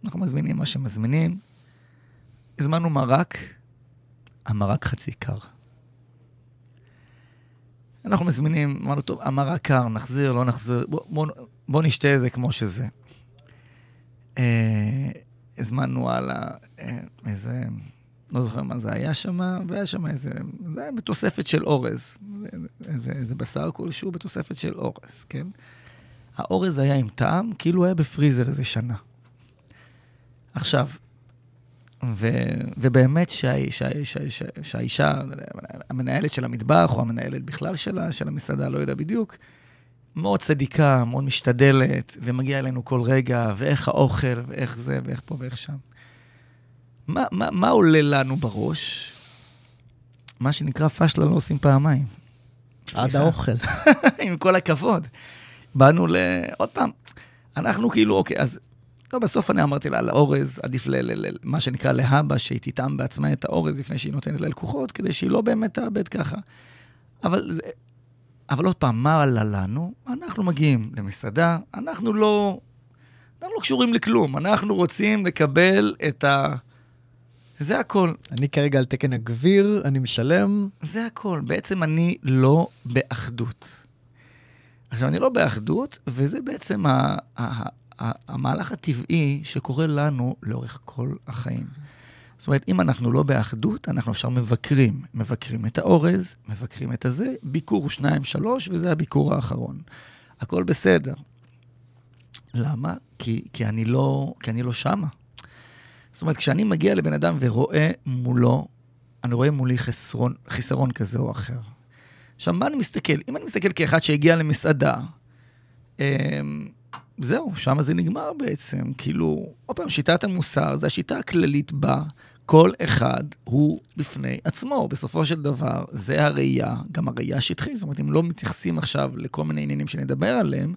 אנחנו מזמינים מה שמזמינים. הזמנו מרק, המרק חצי קר. אנחנו מזמינים, אמרנו, טוב, המרק קר, נחזיר, לא נחזיר, בוא נשתה זה כמו שזה. הזמנו על איזה, לא זוכר מה זה היה שם, והיה שם איזה, זה היה בתוספת של אורז. איזה בשר כלשהו בתוספת של אורז, כן? האורז היה עם טעם, כאילו היה בפריזר איזה שנה. עכשיו, ובאמת שהאישה, המנהלת של המטבח, או המנהלת בכלל של המסעדה, לא יודע בדיוק, מאוד צדיקה, מאוד משתדלת, ומגיעה אלינו כל רגע, ואיך האוכל, ואיך זה, ואיך פה ואיך שם. מה עולה לנו בראש? מה שנקרא פשלה לא עושים פעמיים. עד האוכל. עם כל הכבוד. באנו עוד פעם, אנחנו כאילו, אוקיי, אז לא, בסוף אני אמרתי לה, על האורז, עדיף מה שנקרא להבא, שהיא תטעם בעצמה את האורז לפני שהיא נותנת ללקוחות, כדי שהיא לא באמת תאבד ככה. אבל עוד פעם, מה עלה לנו? אנחנו מגיעים למסעדה, אנחנו לא קשורים לכלום, אנחנו רוצים לקבל את זה הכל. אני כרגע על תקן הגביר, אני משלם. זה הכל. בעצם אני לא באחדות. עכשיו, אני לא באחדות, וזה בעצם המהלך הטבעי שקורה לנו לאורך כל החיים. זאת אומרת, אם אנחנו לא באחדות, אנחנו אפשר מבקרים את האורז, מבקרים את הזה, ביקור 2-3, וזה הביקור האחרון. הכל בסדר. למה? כי אני לא שמה. זאת אומרת, כשאני מגיע לבן אדם ורואה מולו, אני רואה מולי חיסרון כזה או אחר. עכשיו, מה אני מסתכל? אם אני מסתכל כאחד שהגיע למסעדה, זהו, שם זה נגמר בעצם. כאילו, עוד פעם, שיטת המוסר, זה השיטה הכללית בה, כל אחד הוא בפני עצמו. בסופו של דבר, זה הראייה, גם הראייה השטחית. זאת אומרת, אם לא מתייחסים עכשיו לכל מיני עניינים שנדבר עליהם,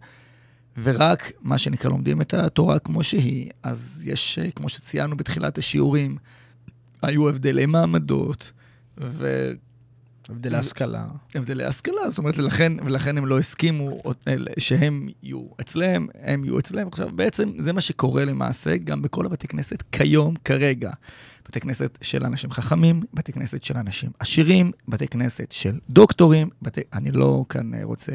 ורק מה שנקרא לומדים את התורה כמו שהיא, אז יש, כמו שציינו בתחילת השיעורים, היו הבדלי מעמדות, הבדלי השכלה. הבדלי השכלה, זאת אומרת, ולכן הם לא הסכימו שהם יהיו אצלם, הם יהיו אצלם. עכשיו, בעצם זה מה שקורה למעשה גם בכל הבתי כנסת כיום, כרגע. בתי כנסת של אנשים חכמים, בתי כנסת של אנשים עשירים, בתי כנסת של דוקטורים, אני לא כאן רוצה...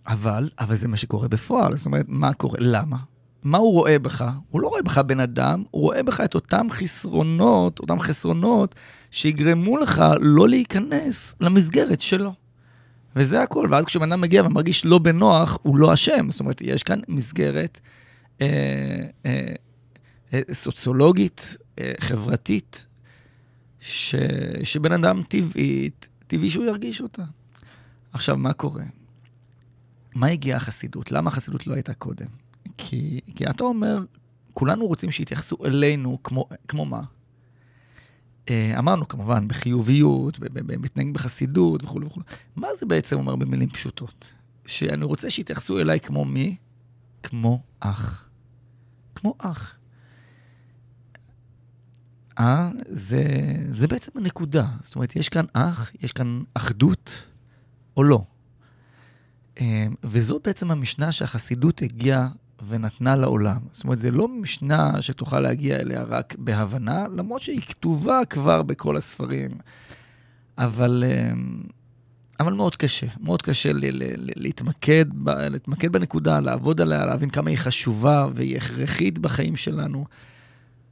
אבל זה מה שקורה בפועל. זאת אומרת, מה קורה? למה? מה הוא רואה בך? הוא לא רואה בך בן אדם, הוא רואה בך את אותם חסרונות שיגרמו לך לא להיכנס למסגרת שלו. וזה הכל. ואז כשבן אדם מגיע ומרגיש לא בנוח, הוא לא אשם. זאת אומרת, יש כאן מסגרת סוציולוגית, חברתית, שבן אדם טבעי שהוא ירגיש אותה. עכשיו, מה קורה? מה הגיעה החסידות? למה החסידות לא הייתה קודם? כי אתה אומר, כולנו רוצים שיתייחסו אלינו כמו מה? אמרנו כמובן, בחיוביות, מתנהג בחסידות וכו' וכו'. מה זה בעצם אומר במילים פשוטות? שאני רוצה שיתייחסו אליי כמו מי? כמו אח. כמו אח. זה בעצם הנקודה. זאת אומרת, יש כאן אח, יש כאן אחדות או לא. וזו בעצם המשנה שהחסידות הגיעה ונתנה לעולם. זאת אומרת, זה לא משנה שתוכל להגיע אליה רק בהבנה, למרות שהיא כתובה כבר בכל הספרים. אבל מאוד קשה. מאוד קשה להתמקד בנקודה, לעבוד עליה, להבין כמה היא חשובה והיא הכרחית בחיים שלנו.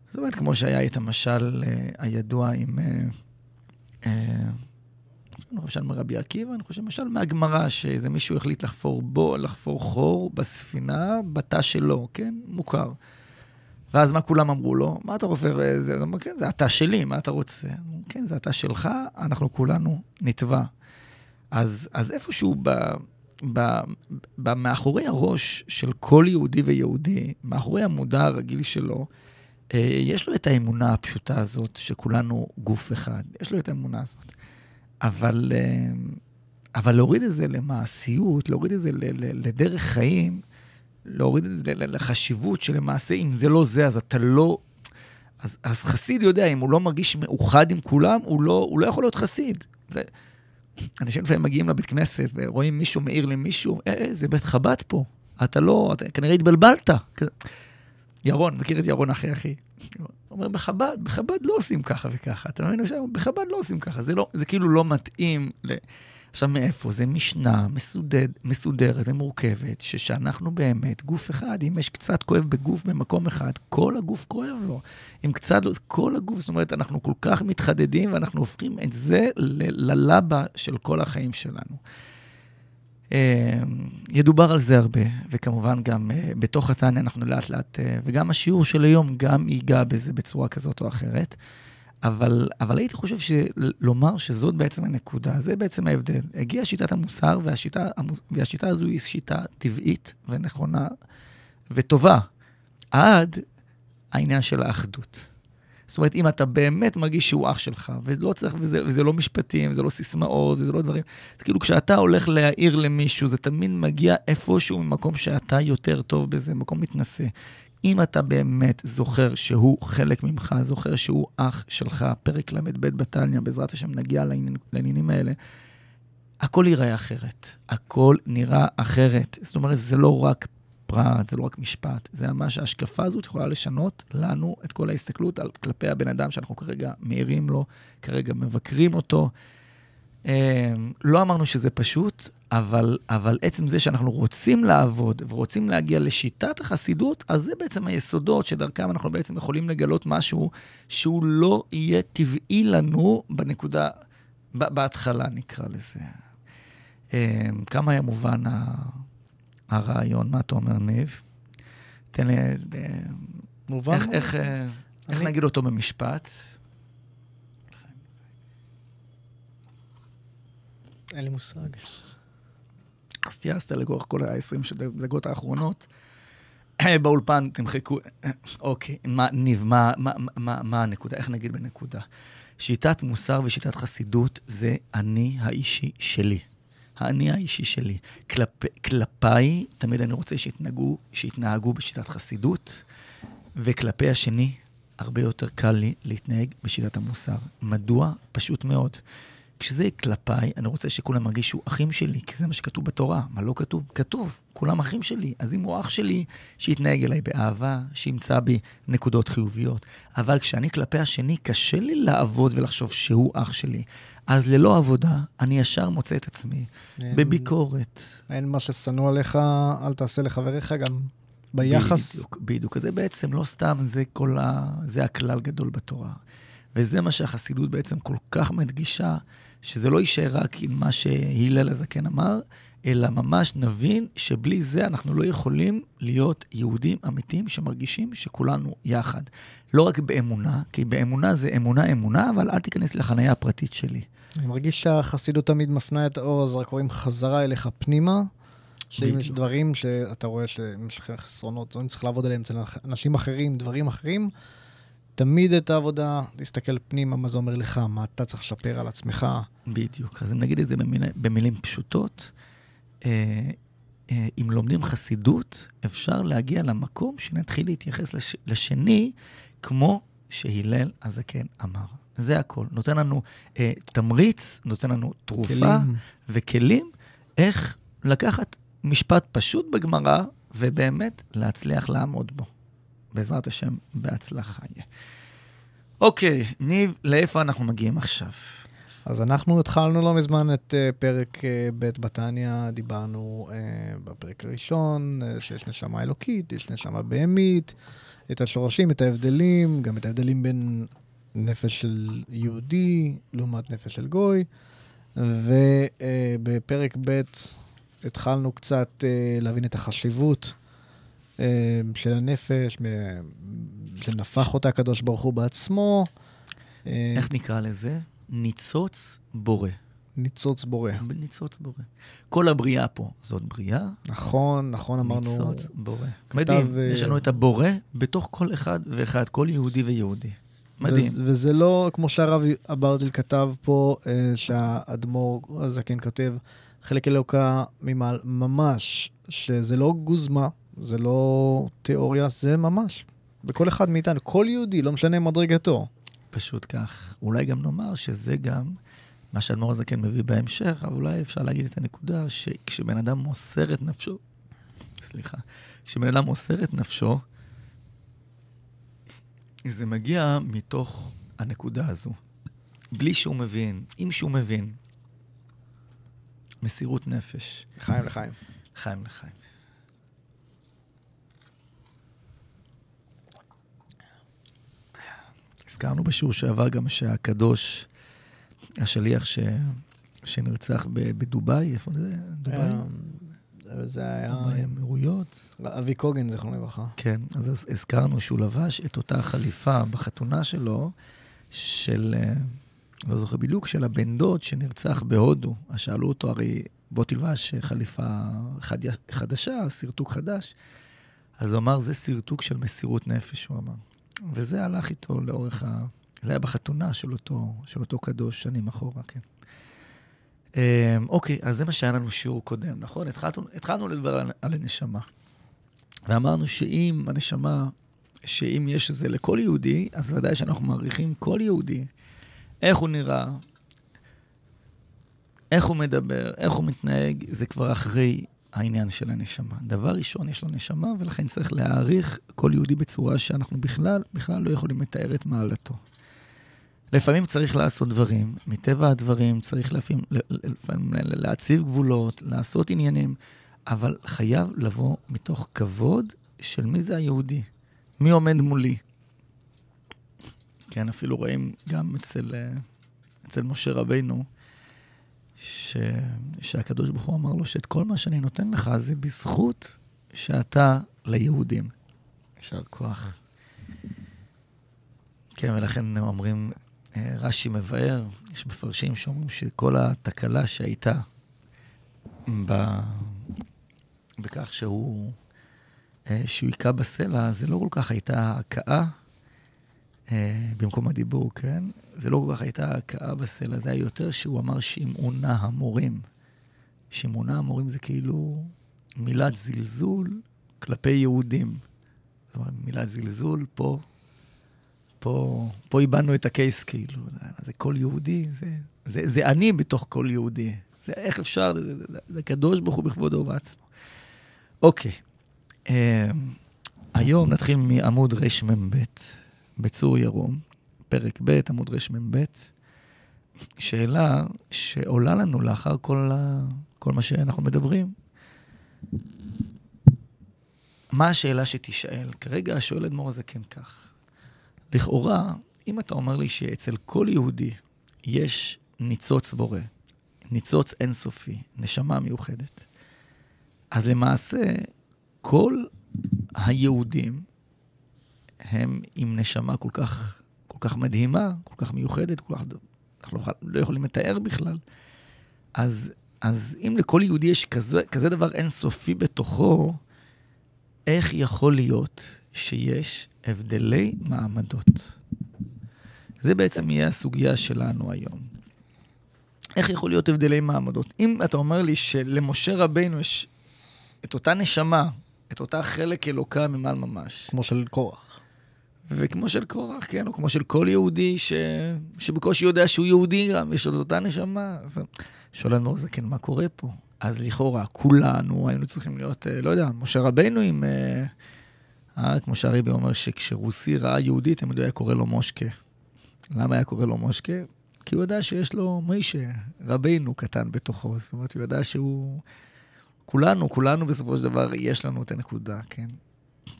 זאת אומרת, כמו שהיה את המשל הידוע עם... אני חושב מרבי עקיבא, אני חושב למשל מהגמרא, שאיזה מישהו החליט לחפור חור בספינה, בתא שלו, כן? מוכר. ואז מה כולם אמרו לו? מה אתה חופר? זה, כן, זה התא שלי, מה אתה רוצה? כן, זה התא שלך, אנחנו כולנו נטבע. אז איפשהו מאחורי הראש של כל יהודי ויהודי, מאחורי המודע הרגיל שלו, יש לו את האמונה הפשוטה הזאת, שכולנו גוף אחד. יש לו את האמונה הזאת. אבל אבל להוריד את זה למעשיות, להוריד את זה לדרך חיים, להוריד את זה לחשיבות שלמעשה, אם זה לא זה, אז אתה לא... אז חסיד יודע, אם הוא לא מרגיש מאוחד עם כולם, הוא לא יכול להיות חסיד. אנשים לפעמים מגיעים לבית כנסת, ורואים מישהו מעיר למישהו, זה בית חב"ד פה. אתה כנראה התבלבלת. ירון, מכיר את ירון אחי. הוא אומר, בחב"ד לא עושים ככה וככה. אתה מבין? בחב"ד לא עושים ככה. זה כאילו לא מתאים עכשיו מאיפה? זה משנה מסודרת ומורכבת, שאנחנו באמת גוף אחד, אם יש קצת כואב בגוף במקום אחד, כל הגוף כואב לו. אם קצת לא, כל הגוף, זאת אומרת, אנחנו כל כך מתחדדים, ואנחנו הופכים את זה ללבה של כל החיים שלנו. ידובר על זה הרבה, וכמובן גם בתוך התניא אנחנו לאט לאט, וגם השיעור של היום גם ייגע בזה בצורה כזאת או אחרת, אבל הייתי חושב לומר שזאת בעצם הנקודה, זה בעצם ההבדל. הגיעה שיטת המוסר, והשיטה הזו היא שיטה טבעית ונכונה וטובה, עד העניין של האחדות. זאת אומרת, אם אתה באמת מרגיש שהוא אח שלך, ולא צריך, וזה לא משפטים, זה לא סיסמאות, וזה לא דברים, אז כאילו כשאתה הולך להעיר למישהו, זה תמיד מגיע איפשהו ממקום שאתה יותר טוב בזה, מקום מתנשא. אם אתה באמת זוכר שהוא חלק ממך, זוכר שהוא אח שלך, פרק למד בית בתניא, בעזרת השם נגיע לעניינים האלה, הכל ייראה אחרת. הכל נראה אחרת. זאת אומרת, זה לא רק פרט, זה לא רק משפט. זה ממש ההשקפה הזאת יכולה לשנות לנו את כל ההסתכלות על כלפי הבן אדם שאנחנו כרגע מעירים לו, כרגע מבקרים אותו. לא אמרנו שזה פשוט, אבל עצם זה שאנחנו רוצים לעבוד ורוצים להגיע לשיטת החסידות, אז זה בעצם היסודות שדרכם אנחנו בעצם יכולים לגלות משהו שהוא לא יהיה טבעי לנו בנקודה, בהתחלה נקרא לזה. כמה היה מובן הרעיון, מה אתה אומר ניב? תן לי, מובן? איך נגיד אותו במשפט? אין לי מושג. אז תייסת לגוח כל ה-20 דקות האחרונות. באולפן תמחקו, אוקיי, ניב, מה הנקודה? איך נגיד בנקודה? שיטת מוסר ושיטת חסידות זה אני האישי שלי. האני האישי שלי. כלפיי, תמיד אני רוצה שיתנהגו בשיטת חסידות, וכלפי השני, הרבה יותר קל לי להתנהג בשיטת המוסר. מדוע? פשוט מאוד. כשזה כלפיי, אני רוצה שכולם מרגישו אחים שלי, כי זה מה שכתוב בתורה. מה לא כתוב? כתוב, כולם אחים שלי. אז אם הוא אח שלי, שיתנהג אליי באהבה, שימצא בי נקודות חיוביות. אבל כשאני כלפי השני, קשה לי לעבוד ולחשוב שהוא אח שלי. אז ללא עבודה, אני ישר מוצא את עצמי בביקורת. אין מה ששנוא עליך, אל תעשה לחבריך גם ביחס. בדיוק. זה בעצם לא סתם, זה הכלל גדול בתורה. וזה מה שהחסידות בעצם כל כך מדגישה, שזה לא יישאר רק עם מה שהילל הזקן אמר, אלא ממש נבין שבלי זה אנחנו לא יכולים להיות יהודים אמיתיים שמרגישים שכולנו יחד. לא רק באמונה, כי באמונה זה אמונה, אבל אל תיכנס לחניה הפרטית שלי. אני מרגיש שהחסידות תמיד מפנה את האור, אז רק רואים חזרה אליך פנימה, שאם יש דברים שאתה רואה שיש חסרונות, אם צריך לעבוד עליהם אצל אנשים אחרים, דברים אחרים, תמיד את העבודה, להסתכל פנימה, מה זה אומר לך, מה אתה צריך לשפר על עצמך. בדיוק. אז אם נגיד את זה במילים פשוטות, אם לומדים חסידות, אפשר להגיע למקום שנתחיל להתייחס לשני, כמו שהילל הזקן אמר. זה הכל. נותן לנו תמריץ, נותן לנו תרופה וכלים, איך לקחת משפט פשוט בגמרא, ובאמת להצליח לעמוד בו. בעזרת השם, בהצלחה. אוקיי, ניב, לאיפה אנחנו מגיעים עכשיו? אז אנחנו התחלנו לא מזמן את פרק ב' בתניא, דיברנו בפרק הראשון, שיש נשמה אלוקית, יש נשמה בהמית, את השורשים, את ההבדלים, גם את ההבדלים בין נפש של יהודי לעומת נפש של גוי, ובפרק ב' התחלנו קצת להבין את החשיבות של הנפש, שנפח אותה הקדוש ברוך הוא בעצמו. איך נקרא לזה? ניצוץ בורא. ניצוץ בורא. ניצוץ בורא. כל הבריאה פה, זאת בריאה. נכון, אמרנו. ניצוץ בורא. מדהים, יש לנו את הבורא בתוך כל אחד ואחד, כל יהודי ויהודי. מדהים. וזה לא, כמו שהרב אברדיל כתב פה, שהאדמו"ר הזקן כותב, חלק אלוקה ממעל, ממש, שזה לא גוזמה, זה לא תיאוריה, זה ממש. בכל אחד מאיתנו, כל יהודי, לא משנה מדרגתו. פשוט כך. אולי גם נאמר שזה גם מה שהאדמו"ר הזקן מביא בהמשך, אבל אולי אפשר להגיד את הנקודה שכשבן אדם מוסר את נפשו, כשבן אדם מוסר את נפשו, זה מגיע מתוך הנקודה הזו. בלי שהוא מבין, אם שהוא מבין, מסירות נפש. לחיים, לחיים. לחיים, לחיים. הזכרנו בשיעור שעבר גם שהקדוש, השליח שנרצח בדובאי, איפה זה? דובאי? זה היה... באמירויות. אבי קוגן, זכרונו לברכה. כן, אז הזכרנו שהוא לבש את אותה חליפה בחתונה שלו, של, לא זוכר בדיוק, של הבן דוד שנרצח בהודו. אז שאלו אותו, הרי בוא תלבש חליפה חדשה, סרטוק חדש. אז הוא אמר, זה סרטוק של מסירות נפש, הוא אמר. וזה הלך איתו לאורך זה היה בחתונה של אותו קדוש, שנים אחורה, כן. אוקיי, אז זה מה שהיה לנו שיעור קודם, נכון? התחלנו לדבר על הנשמה. ואמרנו שאם הנשמה, שאם יש זה לכל יהודי, אז ודאי שאנחנו מעריכים כל יהודי. איך הוא נראה, איך הוא מדבר, איך הוא מתנהג, זה כבר אחרי העניין של הנשמה. דבר ראשון, יש לו נשמה, ולכן צריך להעריך כל יהודי בצורה שאנחנו בכלל לא יכולים לתאר את מעלתו. לפעמים צריך לעשות דברים, מטבע הדברים צריך לפעמים להציב גבולות, לעשות עניינים, אבל חייב לבוא מתוך כבוד של מי זה היהודי, מי עומד מולי. כן, אפילו רואים גם אצל משה רבינו, שהקדוש ברוך הוא אמר לו שאת כל מה שאני נותן לך זה בזכות שאתה ליהודים. ישר כוח. כן, ולכן אומרים, רש"י מבאר, יש מפרשים שאומרים שכל התקלה שהייתה בכך שהוא היכה בסלע, זה לא כל כך הייתה הכאה במקום הדיבור, כן? זה לא כל כך הייתה הכאה בסלע, זה היה יותר שהוא אמר שמעונה המורים. שמעונה המורים זה כאילו מילת זלזול כלפי יהודים. זאת אומרת, מילת זלזול פה איבדנו את הקייס, כאילו. זה כל יהודי, זה אני בתוך כל יהודי. זה איך אפשר, זה קדוש ברוך הוא בכבודו ובעצמו. אוקיי. היום נתחיל מעמוד רמ"ב, בצור ירום, פרק ב', עמוד רמ"ב. שאלה שעולה לנו לאחר כל מה שאנחנו מדברים. מה השאלה שתשאל? כרגע שואל אדמו"ר הזקן כך. לכאורה, אם אתה אומר לי שאצל כל יהודי יש ניצוץ בורא, ניצוץ אינסופי, נשמה מיוחדת, אז למעשה כל היהודים הם עם נשמה כל כך מדהימה, כל כך מיוחדת, אנחנו לא יכולים לתאר בכלל. אז אם לכל יהודי יש כזה דבר אינסופי בתוכו, איך יכול להיות שיש הבדלי מעמדות? זה בעצם יהיה הסוגיה שלנו היום. איך יכול להיות הבדלי מעמדות? אם אתה אומר לי שלמשה רבינו יש את אותה נשמה, את אותה חלק אלוקה ממעל ממש. כמו של קורח. וכמו של קורח, כן, או כמו של כל יהודי שבקושי יודע שהוא יהודי גם, יש עוד אותה נשמה. אז שואל אדמו"ר הזקן, מה קורה פה? אז לכאורה, כולנו היינו צריכים להיות, לא יודע, משה רבינו עם... כמו שהרבי אומר שכשרוסי ראה יהודי, תמיד היה קורא לו מושקה. למה היה קורא לו מושקה? כי הוא יודע שיש לו מוישה, רבינו קטן בתוכו. זאת אומרת, הוא יודע שהוא... כולנו בסופו של דבר יש לנו את הנקודה, כן?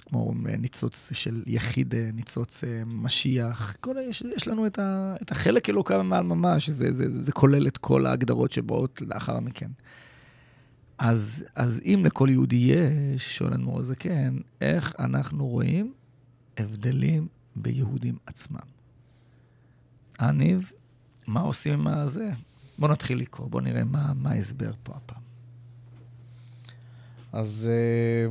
כמו ניצוץ של יחיד, ניצוץ משיח. יש לנו את החלק אלוקה ממעל ממש, זה כולל את כל ההגדרות שבאות לאחר מכן. אז אם לכל יהודי יש, שואל אדמו"ר הזקן, איך אנחנו רואים הבדלים ביהודים עצמם? ניב, מה עושים עם זה? בוא נתחיל לקרוא, בוא נראה מה ההסבר פה הפעם. אז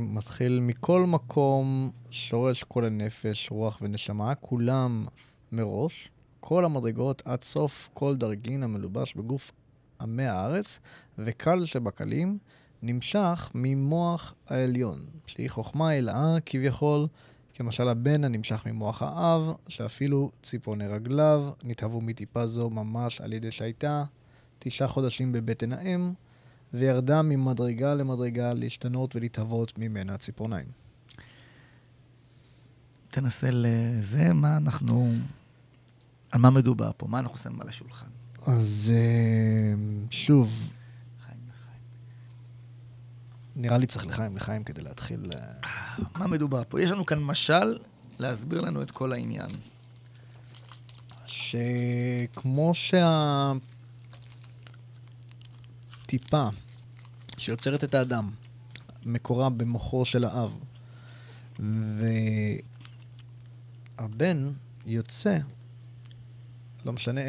מתחיל מכל מקום, שורש כל הנפש, רוח ונשמה, כולם מראש, כל המדרגות עד סוף כל דרגין המלובש בגוף עמי הארץ, וקל שבקלים נמשך ממוח העליון, שהיא חוכמה אלאה כביכול, כמשל הבן הנמשך ממוח האב, שאפילו ציפורני רגליו נתהוו מטיפה זו ממש על ידי שהייתה 9 חודשים בבטן האם, וירדה ממדרגה למדרגה להשתנות ולהתהוות ממנה ציפורניים. תנסה לזה, מה אנחנו... על מה מדובר פה? מה אנחנו שמים על השולחן? אז שוב, חיים. נראה לי צריך לחיים כדי להתחיל... מה מדובר פה? יש לנו כאן משל להסביר לנו את כל העניין. שכמו שהטיפה שיוצרת את האדם מקורה במוחו של האב, והבן יוצא, לא משנה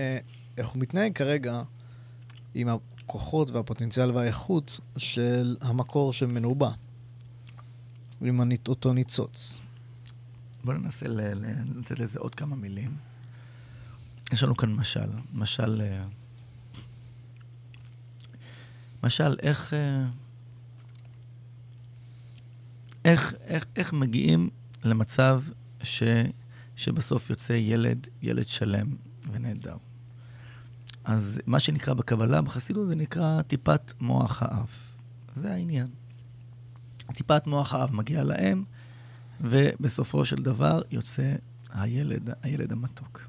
איך הוא מתנהג כרגע, עם הכוחות והפוטנציאל והאיכות של המקור שממנו בא, עם אותו ניצוץ. בואו ננסה לתת לזה עוד כמה מילים. יש לנו כאן משל איך מגיעים למצב שבסוף יוצא ילד שלם ונהדר. אז מה שנקרא בקבלה, בחסידות, זה נקרא טיפת מוח האב. זה העניין. טיפת מוח האב מגיעה לאם, ובסופו של דבר יוצא הילד המתוק.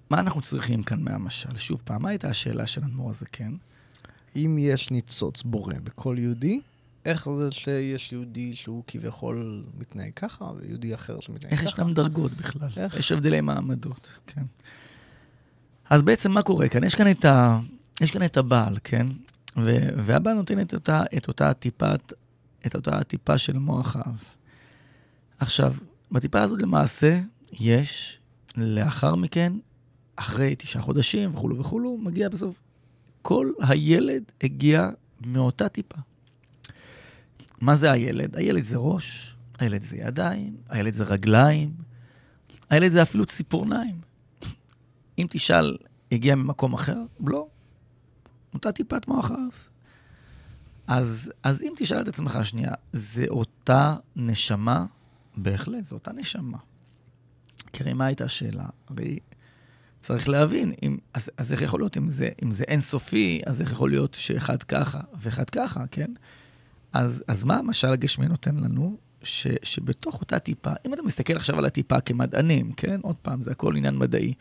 מה אנחנו צריכים כאן מהמשל? שוב פעם, מה הייתה השאלה של אדמו"ר הזקן? אם יש ניצוץ בורא בכל יהודי, איך זה שיש יהודי שהוא כביכול מתנהג ככה, ויהודי אחר שמתנהג ככה? איך יש להם דרגות בכלל? איך? יש הבדלי מעמדות, כן. אז בעצם מה קורה כאן? יש כאן את הבעל, כן? והבעל נותן את אותה טיפה של מוח האב. עכשיו, בטיפה הזאת למעשה יש, לאחר מכן, אחרי 9 חודשים וכו', מגיע בסוף. כל הילד הגיע מאותה טיפה. מה זה הילד? הילד זה ראש, הילד זה ידיים, הילד זה רגליים, הילד זה אפילו ציפורניים. אם תשאל, הגיע ממקום אחר? לא. אותה טיפת מוח האב. אז אם תשאל את עצמך השנייה, זה אותה נשמה? בהחלט, זו אותה נשמה. כי מה הייתה השאלה? הרי צריך להבין, אז איך יכול להיות, אם זה אינסופי, אז איך יכול להיות שאחד ככה ואחד ככה, כן? אז מה המשל הגשמי נותן לנו? שבתוך אותה טיפה, אם אתה מסתכל עכשיו על הטיפה כמדענים, כן? עוד פעם, זה הכל עניין מדעי.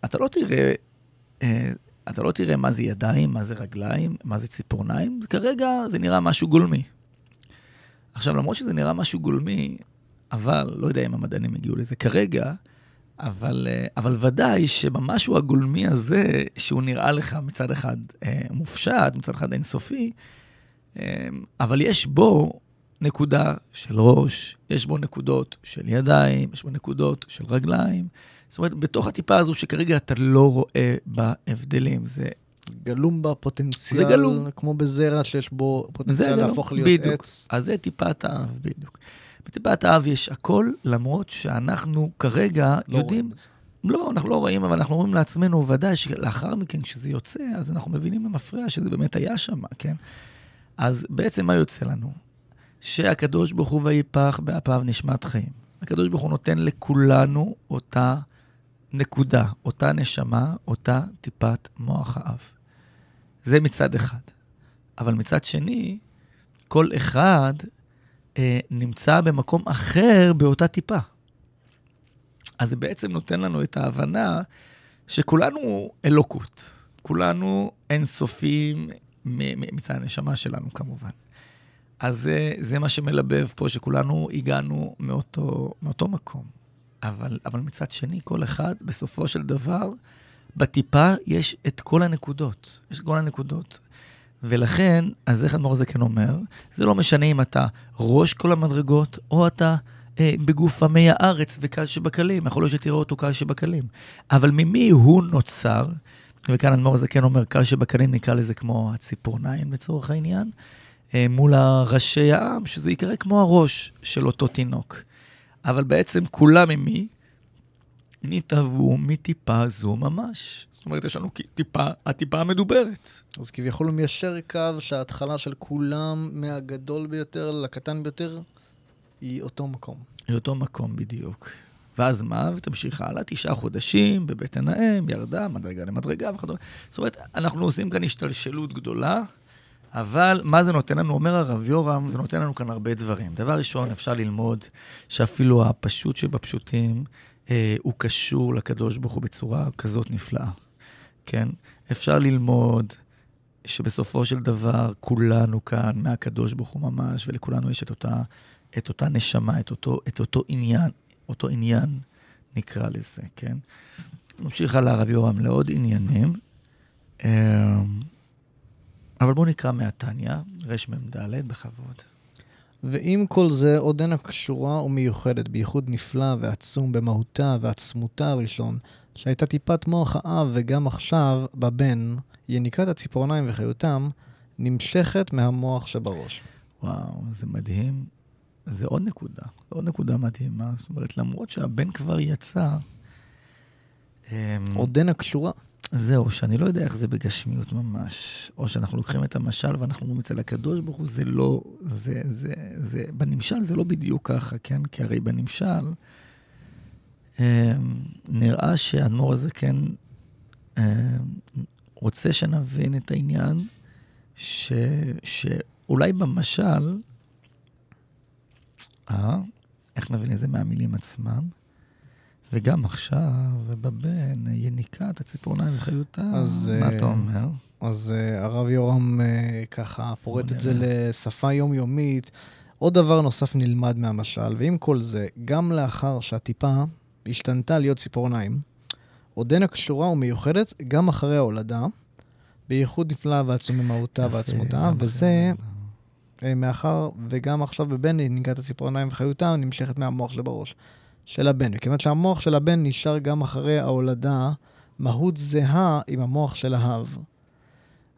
אתה לא תראה מה זה ידיים, מה זה רגליים, מה זה ציפורניים. כרגע זה נראה משהו גולמי. עכשיו, למרות שזה נראה משהו גולמי, אבל לא יודע אם המדענים הגיעו לזה כרגע, אבל ודאי שבמשהו הגולמי הזה, שהוא נראה לך מצד אחד מופשט, מצד אחד אינסופי, אבל יש בו נקודה של ראש, יש בו נקודות של ידיים, יש בו נקודות של רגליים. זאת אומרת, בתוך הטיפה הזו שכרגע אתה לא רואה בהבדלים, זה גלום בפוטנציאל, זה גלום. כמו בזרע שיש בו פוטנציאל להפוך להיות בדיוק. עץ. אז זה טיפת האב, בדיוק. בטיפת האב יש הכל, למרות שאנחנו כרגע לא יודעים... לא, אנחנו לא רואים, אבל אנחנו אומרים לעצמנו, ודאי שלאחר מכן, כשזה יוצא, אז אנחנו מבינים למפריע שזה באמת היה שם, כן? אז בעצם מה יוצא לנו? שהקדוש ברוך הוא ויפח באפיו נשמת חיים. הקדוש ברוך הוא נותן לכולנו אותה נקודה, אותה נשמה, אותה טיפת מוח האב. זה מצד אחד. אבל מצד שני, כל אחד נמצא במקום אחר באותה טיפה. אז זה בעצם נותן לנו את ההבנה שכולנו אלוקות. כולנו אינסופיים מצד הנשמה שלנו כמובן. אז זה מה שמלבב פה, שכולנו הגענו מאותו מקום. אבל מצד שני, כל אחד, בסופו של דבר, בטיפה יש את כל הנקודות. יש את כל הנקודות. ולכן, אז איך אדמו"ר הזקן אומר, זה לא משנה אם אתה ראש כל המדרגות, או אתה בגוף עמי הארץ וקל שבקלים. יכול להיות שתראה אותו קל שבקלים. אבל ממי הוא נוצר, וכאן אדמו"ר הזקן אומר, קל שבקלים נקרא לזה כמו הציפורניים לצורך העניין, מול הראשי העם, שזה יקרה כמו הראש של אותו תינוק. אבל בעצם כולם ממי? נתהוו מטיפה זו ממש. זאת אומרת, יש לנו הטיפה המדוברת. אז כביכול הוא מיישר קו שההתחלה של כולם מהגדול ביותר לקטן ביותר היא אותו מקום. היא אותו מקום בדיוק. ואז מה? ותמשיך הלאה, 9 חודשים בבטן האם, ירדה, מדרגה למדרגה וכדומה. זאת אומרת, אנחנו עושים כאן השתלשלות גדולה, אבל מה זה נותן לנו? אומר הרב יורם, זה נותן לנו כאן הרבה דברים. דבר ראשון, אפשר ללמוד שאפילו הפשוט שבפשוטים, הוא קשור לקדוש ברוך הוא בצורה כזאת נפלאה. כן? אפשר ללמוד שבסופו של דבר כולנו כאן מהקדוש ברוך הוא ממש, ולכולנו יש את אותה נשמה, את אותו עניין, אותו עניין נקרא לזה, כן? נמשיך על הרב יורם לעוד עניינים, אבל בואו נקרא מהתניה, רמ"ד בכבוד. ועם כל זה עודנה קשורה ומיוחדת, בייחוד נפלא ועצום במהותה ועצמותה הראשון, שהייתה טיפת מוח האב וגם עכשיו בבן, יניקת הציפורניים וחיותם, נמשכת מהמוח שבראש. וואו, זה מדהים. זה עוד נקודה מדהימה. זאת אומרת, למרות שהבן כבר יצא, עודנה קשורה. זהו, שאני לא יודע איך זה בגשמיות ממש, או שאנחנו לוקחים את המשל ואנחנו אומרים אצל הקדוש ברוך הוא, זה לא, בנמשל זה לא בדיוק ככה, כן? כי הרי בנמשל, נראה שהאדמו"ר הזה כן רוצה שנבין את העניין, שאולי במשל, איך נבין את זה מהמילים עצמם, וגם עכשיו, ובבן, יניקת הציפורניים וחיותה, מה אתה אומר? אז הרב יורם ככה פורט את זה לשפה יומיומית. עוד דבר נוסף נלמד מהמשל, ועם כל זה, גם לאחר שהטיפה השתנתה להיות ציפורניים, עודנה קשורה ומיוחדת גם אחרי ההולדה, בייחוד נפלא ועצום במהותה ועצמותה, וזה מאחר וגם עכשיו בבן יניקת הציפורניים וחיותה נמשכת מהמוח שבראש. של הבן, וכיוון שהמוח של הבן נשאר גם אחרי ההולדה, מהות זהה עם המוח של האב.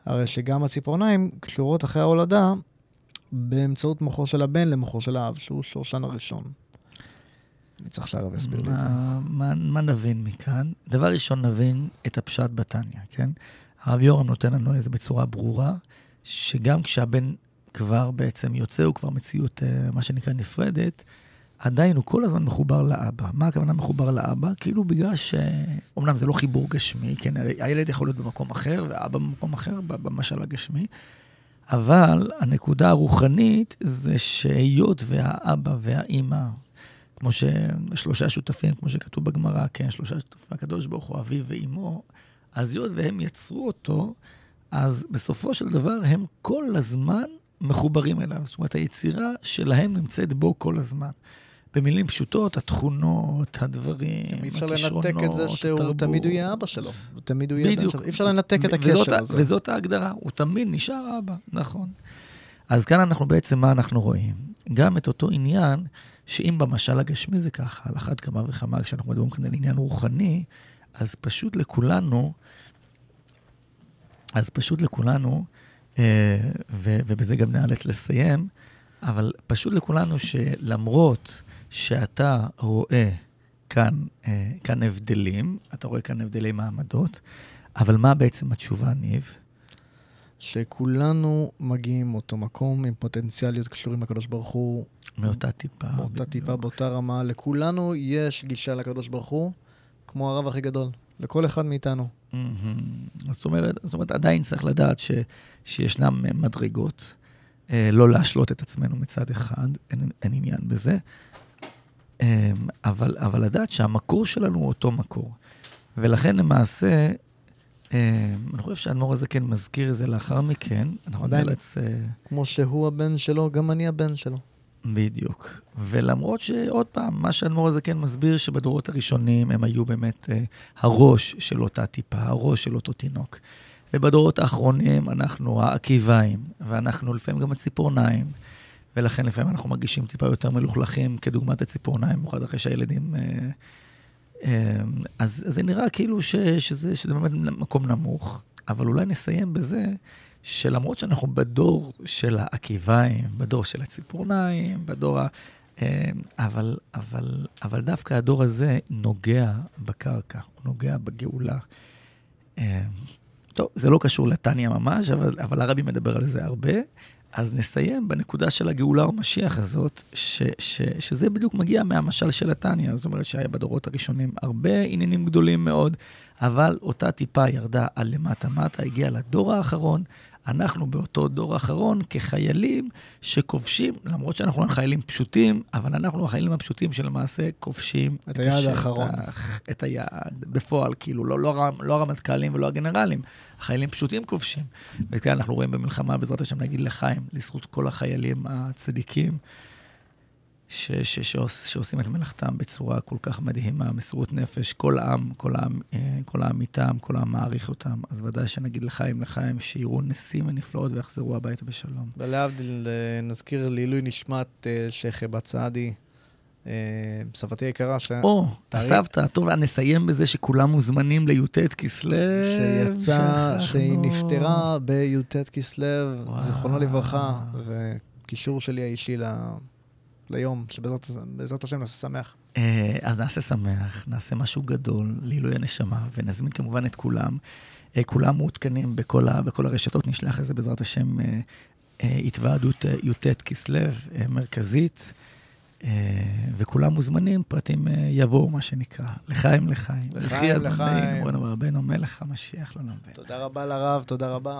הרי שגם הציפורניים קשורות אחרי ההולדה באמצעות מוחו של הבן למוחו של האב, שהוא שורשן הראשון. אני צריך שהרב יסביר לי את זה. מה נבין מכאן? דבר ראשון נבין את הפשט בתניה, כן? הרב יורם נותן לנו איזה בצורה ברורה, שגם כשהבן כבר בעצם יוצא, הוא כבר מציאות מה שנקרא נפרדת, עדיין הוא כל הזמן מחובר לאבא. מה הכוונה מחובר לאבא? כאילו בגלל אומנם זה לא חיבור גשמי, כן? הילד יכול להיות במקום אחר, ואבא במקום אחר, במשל הגשמי, אבל הנקודה הרוחנית זה שהיות והאבא והאימא, כמו ששלושה שותפים, כמו שכתוב בגמרא, כן? 3 שותפים הקדוש ברוך הוא, אביו ואימו, אז היות והם יצרו אותו, אז בסופו של דבר הם כל הזמן מחוברים אליו. זאת אומרת, היצירה שלהם נמצאת בו כל הזמן. במילים פשוטות, התכונות, הדברים, אי אפשר לנתק את זה שהוא תמיד הוא יהיה אבא שלו. הוא תמיד הוא יהיה בן שלו. אי אפשר לנתק את הקשר הזה. וזאת ההגדרה. הוא תמיד נשאר אבא, נכון. אז כאן אנחנו בעצם, מה אנחנו רואים? גם את אותו עניין, שאם במשל הגשמי זה ככה, על אחת כמה וכמה, כשאנחנו מדברים כאן על עניין רוחני, אז פשוט לכולנו, ובזה גם נאלץ לסיים, אבל פשוט לכולנו שלמרות שאתה רואה כאן הבדלים, אתה רואה כאן הבדלי מעמדות, אבל מה בעצם התשובה, ניב? שכולנו מגיעים מאותו מקום עם פוטנציאליות קשורים לקדוש ברוך הוא. מאותה טיפה. מאותה טיפה, באותה רמה. לכולנו יש גישה לקדוש ברוך הוא, כמו הרב הכי גדול. לכל אחד מאיתנו. זאת אומרת, עדיין צריך לדעת שישנם מדרגות, לא להשלות את עצמנו מצד אחד, אין עניין בזה, אבל לדעת שהמקור שלנו הוא אותו מקור. ולכן למעשה, אני חושב שהאדמו"ר הזה כן מזכיר את זה לאחר מכן, אנחנו עדיין כמו שהוא הבן שלו, גם אני הבן שלו. בדיוק. ולמרות שעוד פעם, מה שהאדמו"ר הזה כן מסביר, שבדורות הראשונים הם היו באמת הראש של אותה טיפה, הראש של אותו תינוק. ובדורות האחרונים אנחנו העקיביים, ואנחנו לפעמים גם הציפורניים, ולכן לפעמים אנחנו מרגישים טיפה יותר מלוכלכים, כדוגמת הציפורניים, במיוחד אחרי שהילדים... אז זה נראה כאילו שזה באמת מקום נמוך, אבל אולי נסיים בזה, שלמרות שאנחנו בדור של העקיביים, בדור של הציפורניים, בדור אבל דווקא הדור הזה נוגע בקרקע, הוא נוגע בגאולה. טוב, זה לא קשור לטניה ממש, אבל הרבי מדבר על זה הרבה. אז נסיים בנקודה של הגאולה או משיח הזאת, שזה בדיוק מגיע מהמשל של הטניה. זאת אומרת שהיה בדורות הראשונים הרבה עניינים גדולים מאוד, אבל אותה טיפה ירדה על למטה, הגיעה לדור האחרון. אנחנו באותו דור האחרון כחיילים שכובשים, למרות שאנחנו לא חיילים פשוטים, אבל אנחנו החיילים הפשוטים שלמעשה כובשים את היעד האחרון. את היעד, בפועל, כאילו, לא הרמטכ"לים ולא הגנרלים, החיילים פשוטים כובשים. וכאן אנחנו רואים במלחמה, בעזרת השם נגיד לחיים, לזכות כל החיילים הצדיקים, שעושים את מלאכתם בצורה כל כך מדהימה, מסירות נפש, כל העם איתם, כל העם מעריך אותם. אז ודאי שנגיד לחיים, שיראו נסים ונפלאות ויחזרו הביתה בשלום. ולהבדיל, נזכיר לעילוי נשמת שייח בת סעדי, סבתי היקרה. הסבתא, טוב, נסיים בזה שכולם מוזמנים לי"ט כסלו. שהיא נפטרה בי"ט כסלו, זיכרונו לברכה, וקישור שלי האישי ליום, שבעזרת השם נעשה שמח. אז נעשה שמח, נעשה משהו גדול, לעילוי הנשמה, ונזמין כמובן את כולם. כולם מעודכנים בכל הרשתות, נשלח לזה בעזרת השם התוועדות י"ט כסלו מרכזית, וכולם מוזמנים, פרטים יבואו, מה שנקרא. לחיים. לחיים. רבנו מלך המשיח לעולם. תודה רבה לרב, תודה רבה.